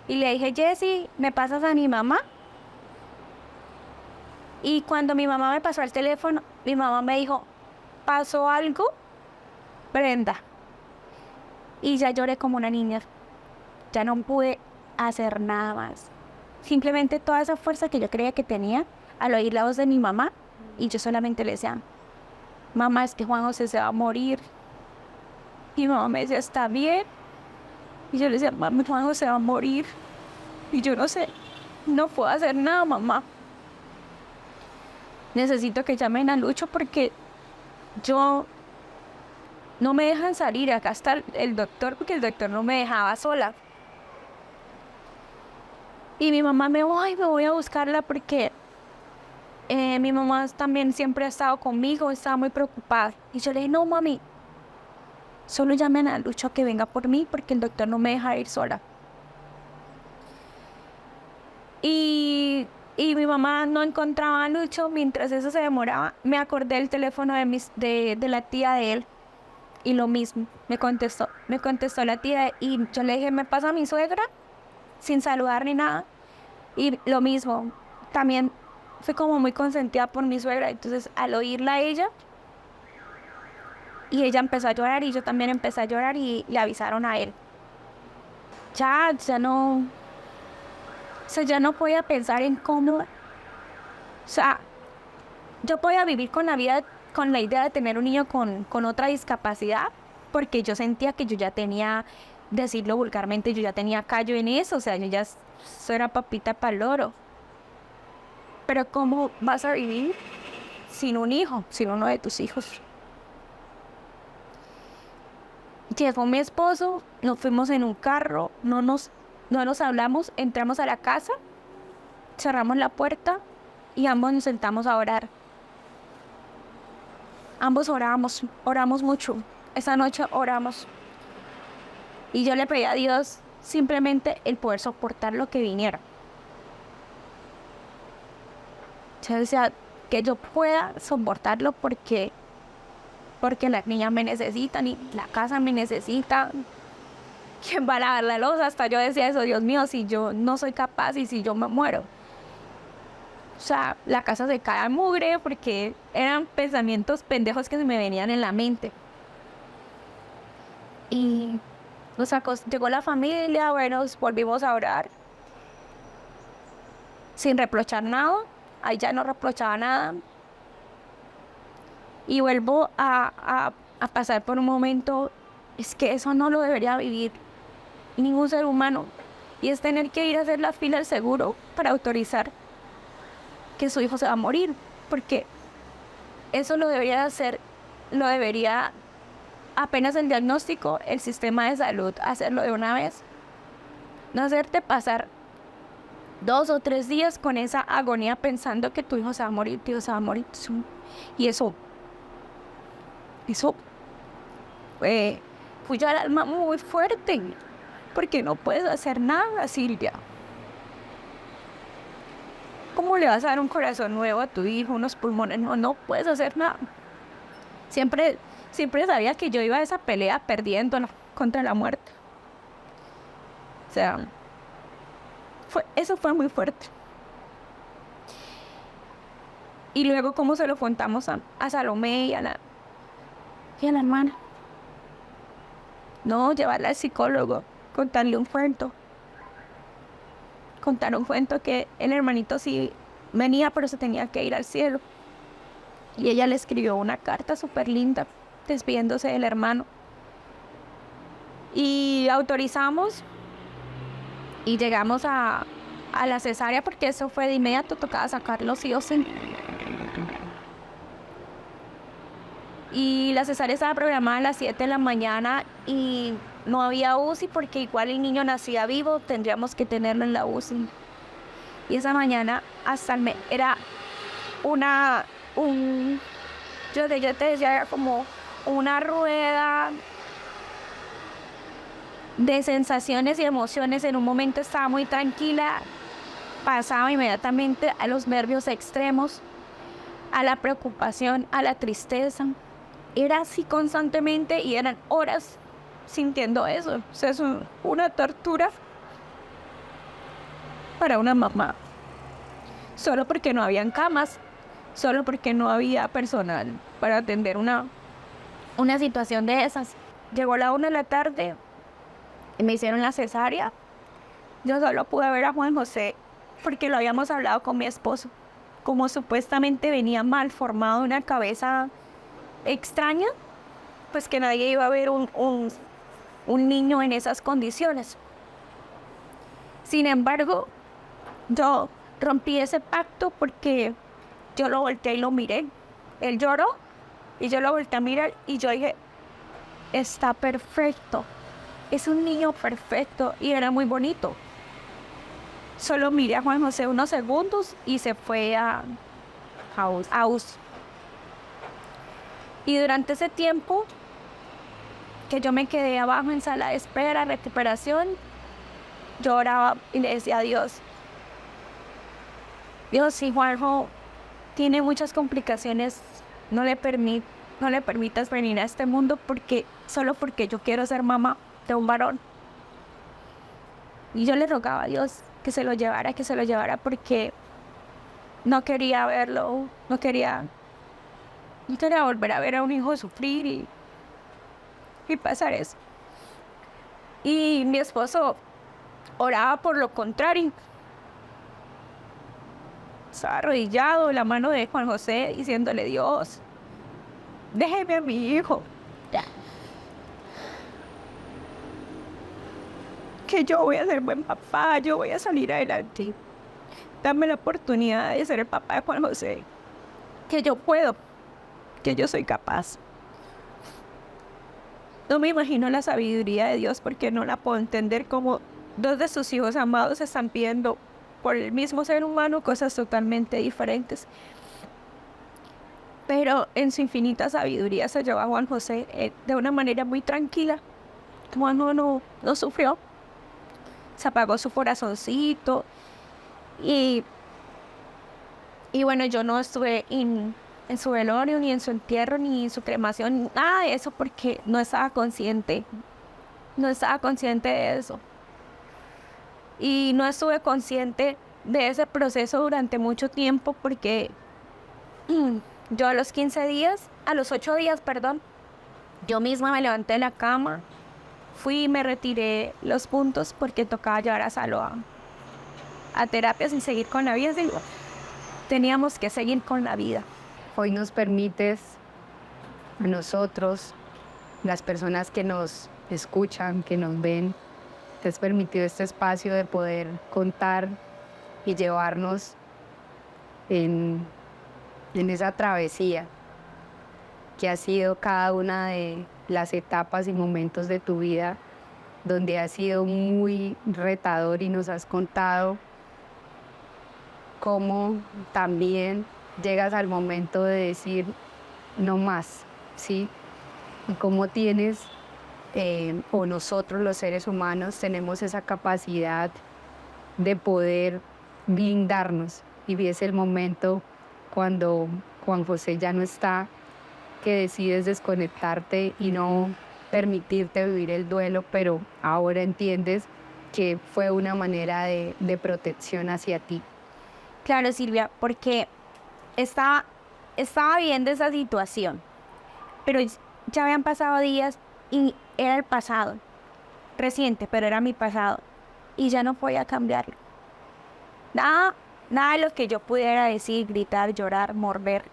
y le dije, Jessie, ¿me pasas a mi mamá? Y cuando mi mamá me pasó el teléfono, mi mamá me dijo, ¿pasó algo? Brenda. Y ya lloré como una niña. Ya no pude hacer nada más. Simplemente toda esa fuerza que yo creía que tenía al oír la voz de mi mamá. Y yo solamente le decía, mamá, es que Juan José se va a morir. Y mi mamá me decía, ¿está bien? Y yo le decía, mamá, Juan José va a morir. Y yo no sé, no puedo hacer nada, mamá. Necesito que llamen a Lucho porque yo no me dejan salir. Acá está el doctor porque el doctor no me dejaba sola. Y mi mamá me dijo, ay, me voy a buscarla porque mi mamá también siempre ha estado conmigo, estaba muy preocupada. Y yo le dije, no, mami, solo llamen a Lucho a que venga por mí porque el doctor no me deja ir sola. Y mi mamá no encontraba a Lucho. Mientras eso se demoraba, me acordé del teléfono de la tía de él. Y lo mismo, me contestó la tía y yo le dije, ¿me pasa a mi suegra? Sin saludar ni nada. Y lo mismo, también fui como muy consentida por mi suegra. Entonces, al oírla a ella, y ella empezó a llorar y yo también empecé a llorar y le avisaron a él. Ya no... O sea, ya no podía pensar en cómo... O sea, yo podía vivir con la vida, con la idea de tener un niño con otra discapacidad, porque yo sentía que yo ya tenía, decirlo vulgarmente, yo ya tenía callo en eso, o sea, yo ya eso era papita para el loro. Pero ¿cómo vas a vivir sin un hijo, sin uno de tus hijos? Llegó mi esposo, nos fuimos en un carro, no nos hablamos, entramos a la casa, cerramos la puerta y ambos nos sentamos a orar. Ambos oramos mucho. Esa noche oramos. Y yo le pedí a Dios simplemente el poder soportar lo que viniera. Yo decía que yo pueda soportarlo porque las niñas me necesitan y la casa me necesita. ¿Quién va a lavar la loza? Hasta yo decía eso, Dios mío, si yo no soy capaz y si yo me muero. O sea, la casa se cae a mugre porque eran pensamientos pendejos que se me venían en la mente. Y llegó la familia, bueno, volvimos a orar. sin reprochar nada. Ahí ya no reprochaba nada. Y vuelvo a pasar por un momento, es que eso no lo debería vivir ningún ser humano. Y es tener que ir a hacer la fila al seguro para autorizar que su hijo se va a morir. Porque eso lo debería hacer, lo debería, apenas el diagnóstico, el sistema de salud, hacerlo de una vez. No hacerte pasar 2 o 3 días con esa agonía pensando que tu hijo se va a morir, tu hijo se va a morir. Y eso fue ya el alma muy fuerte, porque no puedes hacer nada, Silvia. ¿Cómo le vas a dar un corazón nuevo a tu hijo, unos pulmones? No puedes hacer nada. Siempre sabía que yo iba a esa pelea perdiendo contra la muerte. O sea, eso fue muy fuerte. Y luego, ¿cómo se lo contamos a Salomé y a la hermana? No, llevarla al psicólogo, contarle un cuento. Contar un cuento que el hermanito sí venía, pero se tenía que ir al cielo. Y ella le escribió una carta súper linda, despidiéndose del hermano. Y autorizamos y llegamos a la cesárea, porque eso fue de inmediato, tocaba sacarlo sí o sí. Y la cesárea estaba programada a las 7 de la mañana y no había UCI, porque igual el niño nacía vivo, tendríamos que tenerlo en la UCI. Y esa mañana hasta era yo te decía, era como una rueda de sensaciones y emociones. En un momento estaba muy tranquila, pasaba inmediatamente a los nervios extremos, a la preocupación, a la tristeza. Era así constantemente y eran horas sintiendo eso. O sea, es una tortura para una mamá. Solo porque no habían camas, solo porque no había personal para atender una situación de esas. Llegó la 1 de la tarde y me hicieron la cesárea. Yo solo pude ver a Juan José porque lo habíamos hablado con mi esposo. Como supuestamente venía mal formado, una cabeza extraña, pues que nadie iba a ver un niño en esas condiciones. Sin embargo, yo rompí ese pacto porque yo lo volteé y lo miré. Él lloró y yo lo volteé a mirar y yo dije, está perfecto, es un niño perfecto, y era muy bonito. Solo miré a Juan José unos segundos y se fue a UCI. Y durante ese tiempo que yo me quedé abajo en sala de espera, recuperación, yo oraba y le decía a Dios, si Juanjo tiene muchas complicaciones, no le permitas venir a este mundo solo porque yo quiero ser mamá de un varón. Y yo le rogaba a Dios que se lo llevara, porque no quería verlo, no quería volver a ver a un hijo sufrir y pasar eso. Y mi esposo oraba por lo contrario. Estaba arrodillado, la mano de Juan José, diciéndole, Dios, déjeme a mi hijo. Que yo voy a ser buen papá, yo voy a salir adelante. Dame la oportunidad de ser el papá de Juan José. Que yo puedo, que yo soy capaz. No me imagino la sabiduría de Dios, porque no la puedo entender, como 2 de sus hijos amados están pidiendo por el mismo ser humano cosas totalmente diferentes. Pero en su infinita sabiduría se llevó a Juan José de una manera muy tranquila. Juan no sufrió. Se apagó su corazoncito. Y bueno, yo no estuve en su velorio, ni en su entierro, ni en su cremación, nada de eso, porque no estaba consciente de eso. Y no estuve consciente de ese proceso durante mucho tiempo, porque yo a los 8 días, yo misma me levanté de la cama, fui y me retiré los puntos porque tocaba llevar a Salo a terapias y seguir con la vida. Sí, teníamos que seguir con la vida. Hoy nos permites a nosotros, las personas que nos escuchan, que nos ven, te has permitido este espacio de poder contar y llevarnos en esa travesía que ha sido cada una de las etapas y momentos de tu vida, donde ha sido muy retador, y nos has contado cómo también llegas al momento de decir no más, ¿sí? Y cómo tienes, o nosotros los seres humanos tenemos esa capacidad de poder blindarnos. Y es el momento cuando Juan José ya no está, que decides desconectarte y no permitirte vivir el duelo, pero ahora entiendes que fue una manera de protección hacia ti. Claro, Silvia, porque estaba viendo esa situación, pero ya habían pasado días y era el pasado, reciente, pero era mi pasado, y ya no podía cambiarlo. Nada de lo que yo pudiera decir, gritar, llorar, morder,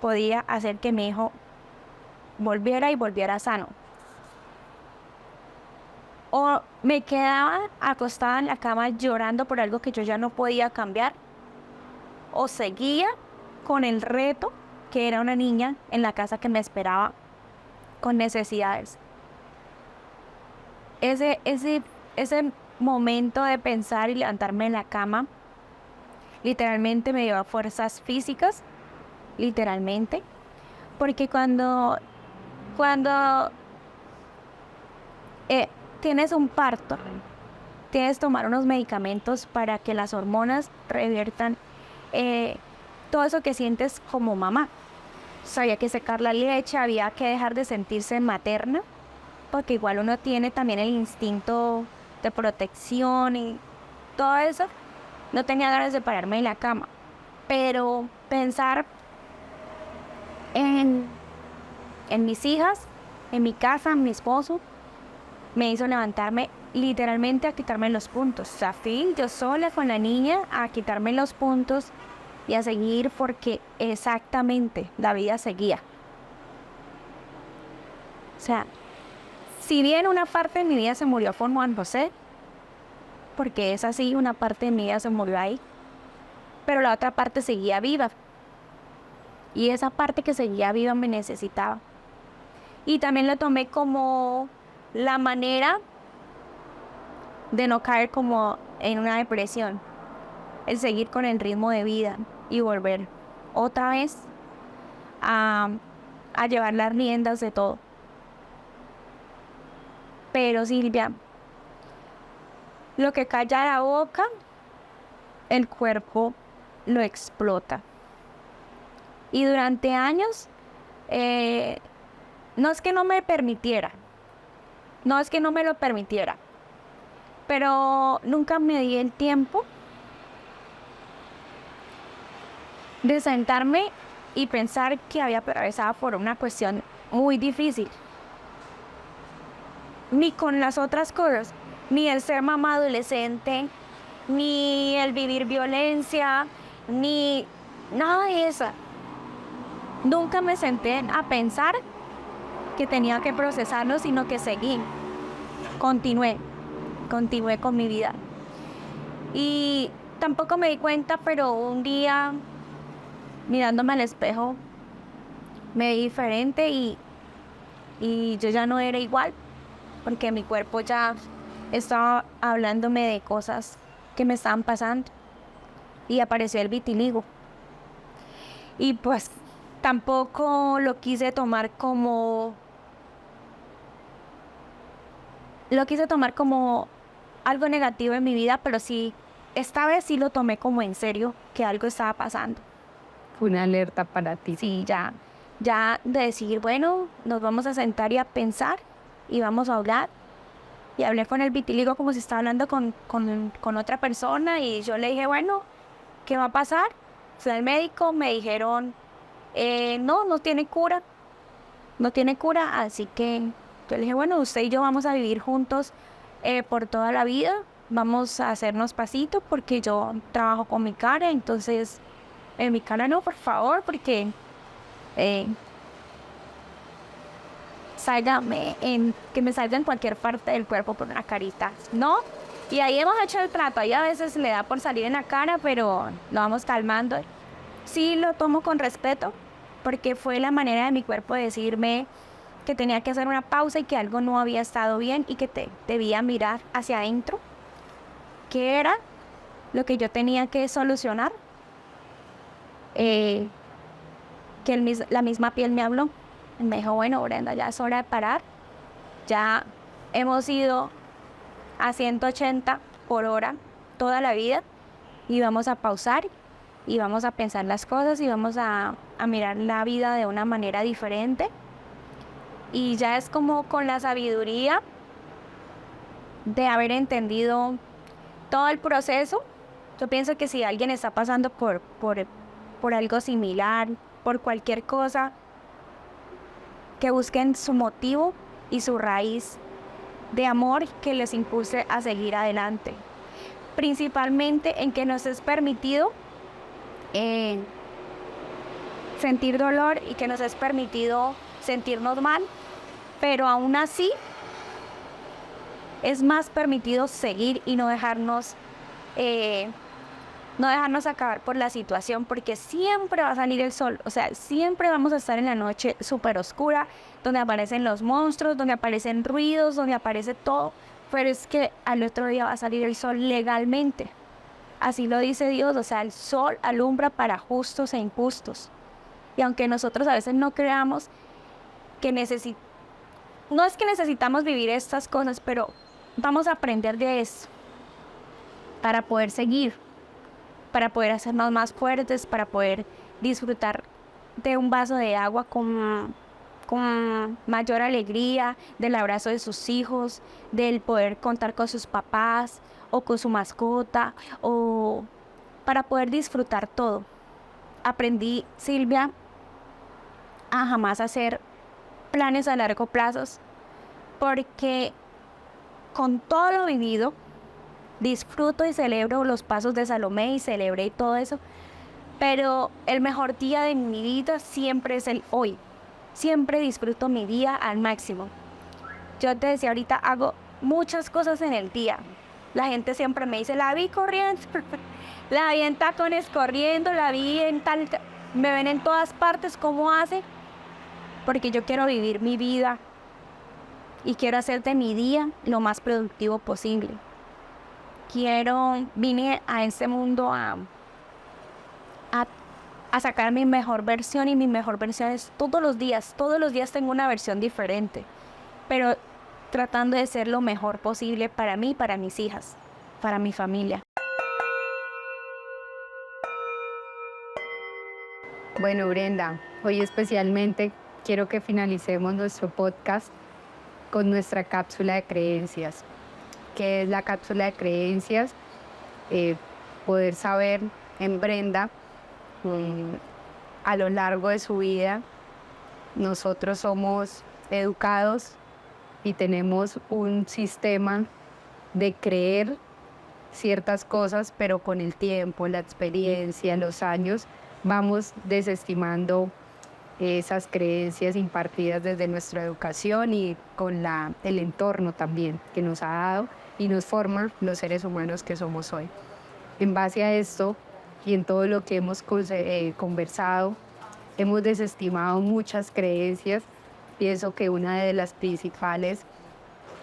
podía hacer que mi hijo volviera sano. O me quedaba acostada en la cama llorando por algo que yo ya no podía cambiar, o seguía con el reto que era una niña en la casa que me esperaba con necesidades. Ese momento de pensar y levantarme en la cama literalmente me dio fuerzas físicas, literalmente, porque cuando tienes un parto, tienes que tomar unos medicamentos para que las hormonas reviertan todo eso que sientes como mamá. O sea, había que secar la leche, había que dejar de sentirse materna, porque igual uno tiene también el instinto de protección y todo eso. No tenía ganas de pararme en la cama, pero pensar en mis hijas, en mi casa, en mi esposo, me hizo levantarme literalmente a quitarme los puntos. O sea, fui yo sola con la niña a quitarme los puntos y a seguir, porque exactamente la vida seguía. O sea, si bien una parte de mi vida se murió con Juan José, porque es así, una parte de mi vida se murió ahí, pero la otra parte seguía viva. Y esa parte que seguía viva me necesitaba. Y también lo tomé como la manera de no caer como en una depresión, el seguir con el ritmo de vida y volver otra vez a llevar las riendas de todo. Pero Silvia, lo que calla la boca, el cuerpo lo explota. Y durante años, no es que no me permitiera, no es que no me lo permitiera, pero nunca me di el tiempo de sentarme y pensar que había atravesado por una cuestión muy difícil. Ni con las otras cosas, ni el ser mamá adolescente, ni el vivir violencia, ni nada de eso. Nunca me senté a pensar que tenía que procesarlo, sino que seguí. Continué con mi vida. Y tampoco me di cuenta, pero un día, mirándome al espejo, me vi diferente y yo ya no era igual, porque mi cuerpo ya estaba hablándome de cosas que me estaban pasando, y apareció el vitiligo. Y pues tampoco lo quise tomar como algo negativo en mi vida, pero sí, esta vez sí lo tomé como en serio, que algo estaba pasando. Fue una alerta para ti. Sí, ya de decir, bueno, nos vamos a sentar y a pensar y vamos a hablar. Y hablé con el vitiligo como si estaba hablando con otra persona, y yo le dije, bueno, ¿qué va a pasar? Fui al médico, me dijeron, no tiene cura, así que yo le dije, bueno, usted y yo vamos a vivir juntos por toda la vida, vamos a hacernos pasitos porque yo trabajo con mi cara, entonces, en mi cara no, por favor, porque que me salga en cualquier parte del cuerpo por una carita, ¿no? Y ahí hemos hecho el trato, ahí a veces le da por salir en la cara, pero lo vamos calmando. Sí lo tomo con respeto, porque fue la manera de mi cuerpo de decirme que tenía que hacer una pausa y que algo no había estado bien y que debía mirar hacia adentro, qué era lo que yo tenía que solucionar, que la misma piel me habló. Me dijo, bueno, Brenda, ya es hora de parar, ya hemos ido a 180 por hora toda la vida y vamos a pausar y vamos a pensar las cosas y vamos a mirar la vida de una manera diferente. Y ya es como con la sabiduría de haber entendido todo el proceso. Yo pienso que si alguien está pasando por algo similar, por cualquier cosa, que busquen su motivo y su raíz de amor que les impulse a seguir adelante. Principalmente en que nos es permitido sentir dolor y que nos es permitido sentirnos mal, pero aún así es más permitido seguir y no dejarnos acabar por la situación, porque siempre va a salir el sol, o sea, siempre vamos a estar en la noche súper oscura, donde aparecen los monstruos, donde aparecen ruidos, donde aparece todo, pero es que al otro día va a salir el sol legalmente. Así lo dice Dios, o sea, el sol alumbra para justos e injustos. Y aunque nosotros a veces no creamos que no es que necesitamos vivir estas cosas, pero vamos a aprender de eso para poder seguir, para poder hacernos más fuertes, para poder disfrutar de un vaso de agua con mayor alegría, del abrazo de sus hijos, del poder contar con sus papás o con su mascota, o para poder disfrutar todo. Aprendí, Silvia, a jamás hacer planes a largo plazo, porque con todo lo vivido, disfruto y celebro los pasos de Salomé y celebré todo eso, pero el mejor día de mi vida siempre es el hoy. Siempre disfruto mi día al máximo. Yo te decía ahorita, hago muchas cosas en el día. La gente siempre me dice, la vi corriendo, la vi en tacones corriendo, la vi en tal... Me ven en todas partes, ¿cómo hace? Porque yo quiero vivir mi vida y quiero hacer de mi día lo más productivo posible. Vine a este mundo a sacar mi mejor versión, y mi mejor versión es todos los días tengo una versión diferente, pero tratando de ser lo mejor posible para mí, para mis hijas, para mi familia. Bueno, Brenda, hoy especialmente quiero que finalicemos nuestro podcast con nuestra cápsula de creencias. ¿Qué es la cápsula de creencias? Poder saber en Brenda, a lo largo de su vida, nosotros somos educados y tenemos un sistema de creer ciertas cosas, pero con el tiempo, la experiencia, los años, vamos desestimando esas creencias impartidas desde nuestra educación y con el entorno también que nos ha dado y nos forman los seres humanos que somos hoy. En base a esto y en todo lo que hemos conversado, hemos desestimado muchas creencias. Pienso que una de las principales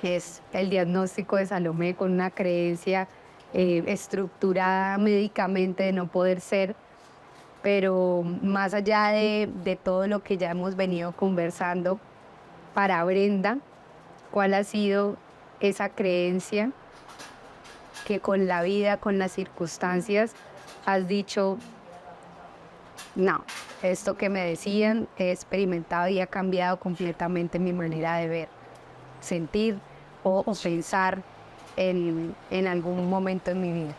es el diagnóstico de Salomé, con una creencia estructurada médicamente de no poder ser. Pero más allá de todo lo que ya hemos venido conversando, para Brenda, ¿cuál ha sido esa creencia que con la vida, con las circunstancias, has dicho, no, esto que me decían he experimentado y ha cambiado completamente mi manera de ver, sentir o pensar en algún momento en mi vida?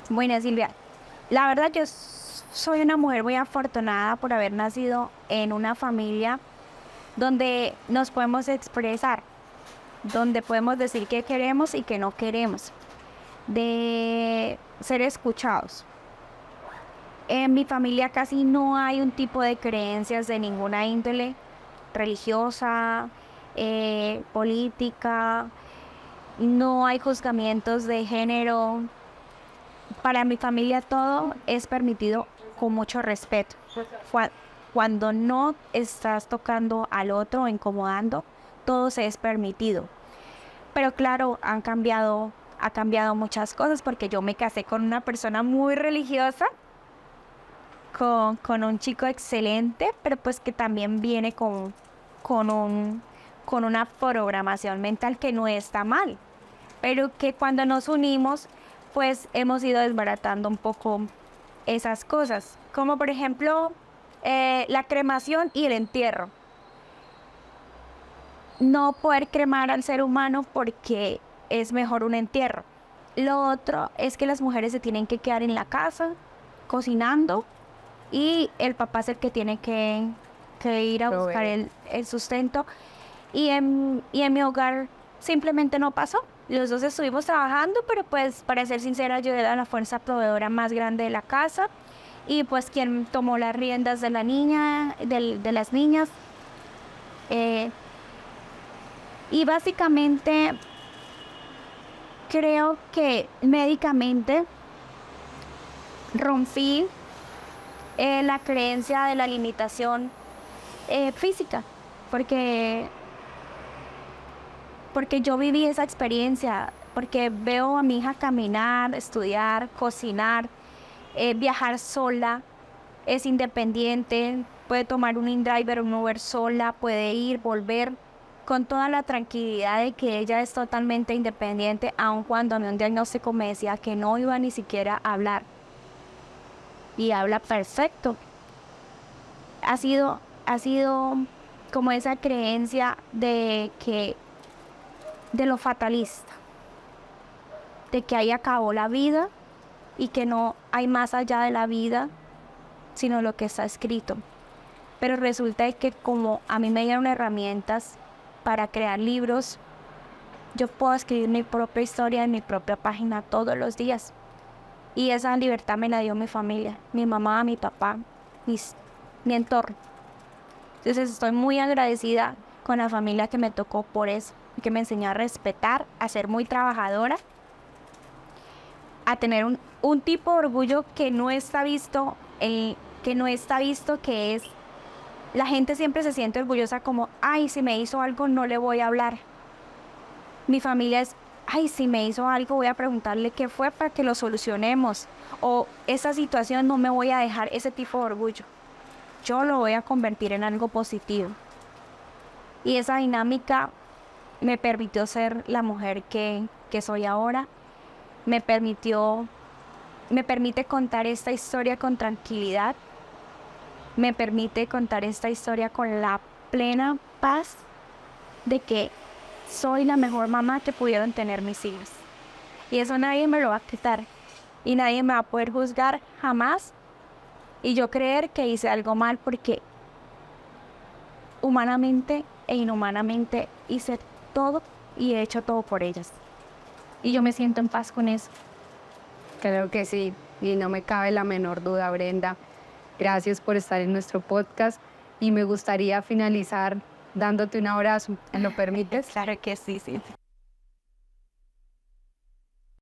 Bueno, Silvia, la verdad yo soy una mujer muy afortunada por haber nacido en una familia donde nos podemos expresar, donde podemos decir qué queremos y qué no queremos. de ser escuchados. En mi familia casi no hay un tipo de creencias de ninguna índole, religiosa, política, no hay juzgamientos de género. Para mi familia todo es permitido con mucho respeto. Cuando no estás tocando al otro o incomodando, todo se es permitido. Pero claro, ha cambiado muchas cosas porque yo me casé con una persona muy religiosa, con un chico excelente, pero pues que también viene con una programación mental que no está mal, pero que cuando nos unimos, pues hemos ido desbaratando un poco esas cosas, como por ejemplo la cremación y el entierro. No poder cremar al ser humano porque es mejor un entierro. Lo otro es que las mujeres se tienen que quedar en la casa cocinando y el papá es el que tiene que ir a buscar el sustento. Y en mi hogar simplemente no pasó. Los dos estuvimos trabajando, pero pues para ser sincera yo era la fuerza proveedora más grande de la casa y pues quien tomó las riendas de la niña, de las niñas. Y básicamente creo que médicamente rompí la creencia de la limitación física, porque yo viví esa experiencia, porque veo a mi hija caminar, estudiar, cocinar, viajar sola, es independiente, puede tomar un InDriver o un Uber sola, puede ir, volver, con toda la tranquilidad de que ella es totalmente independiente, aun cuando a mí un diagnóstico me decía que no iba ni siquiera a hablar. Y habla perfecto. Ha sido como esa creencia de lo fatalista, de que ahí acabó la vida y que no hay más allá de la vida, sino lo que está escrito. Pero resulta que como a mí me dieron herramientas para crear libros, yo puedo escribir mi propia historia en mi propia página todos los días. Y esa libertad me la dio mi familia, mi mamá, mi papá, mi entorno. Entonces estoy muy agradecida con la familia que me tocó por eso, que me enseñó a respetar, a ser muy trabajadora, a tener un tipo de orgullo que no está visto, que es, la gente siempre se siente orgullosa como, ay, si me hizo algo no le voy a hablar. Mi familia es, ay, si me hizo algo voy a preguntarle qué fue para que lo solucionemos, o esa situación no me voy a dejar ese tipo de orgullo, yo lo voy a convertir en algo positivo. Y esa dinámica me permitió ser la mujer que soy ahora, me permite contar esta historia con tranquilidad, me permite contar esta historia con la plena paz de que soy la mejor mamá que pudieron tener mis hijos. Y eso nadie me lo va a quitar. Y nadie me va a poder juzgar jamás. Y yo creer que hice algo mal porque humanamente e inhumanamente hice todo y he hecho todo por ellas. Y yo me siento en paz con eso. Creo que sí, y no me cabe la menor duda, Brenda. Gracias por estar en nuestro podcast y me gustaría finalizar dándote un abrazo. ¿Me lo permites? Claro que sí, sí.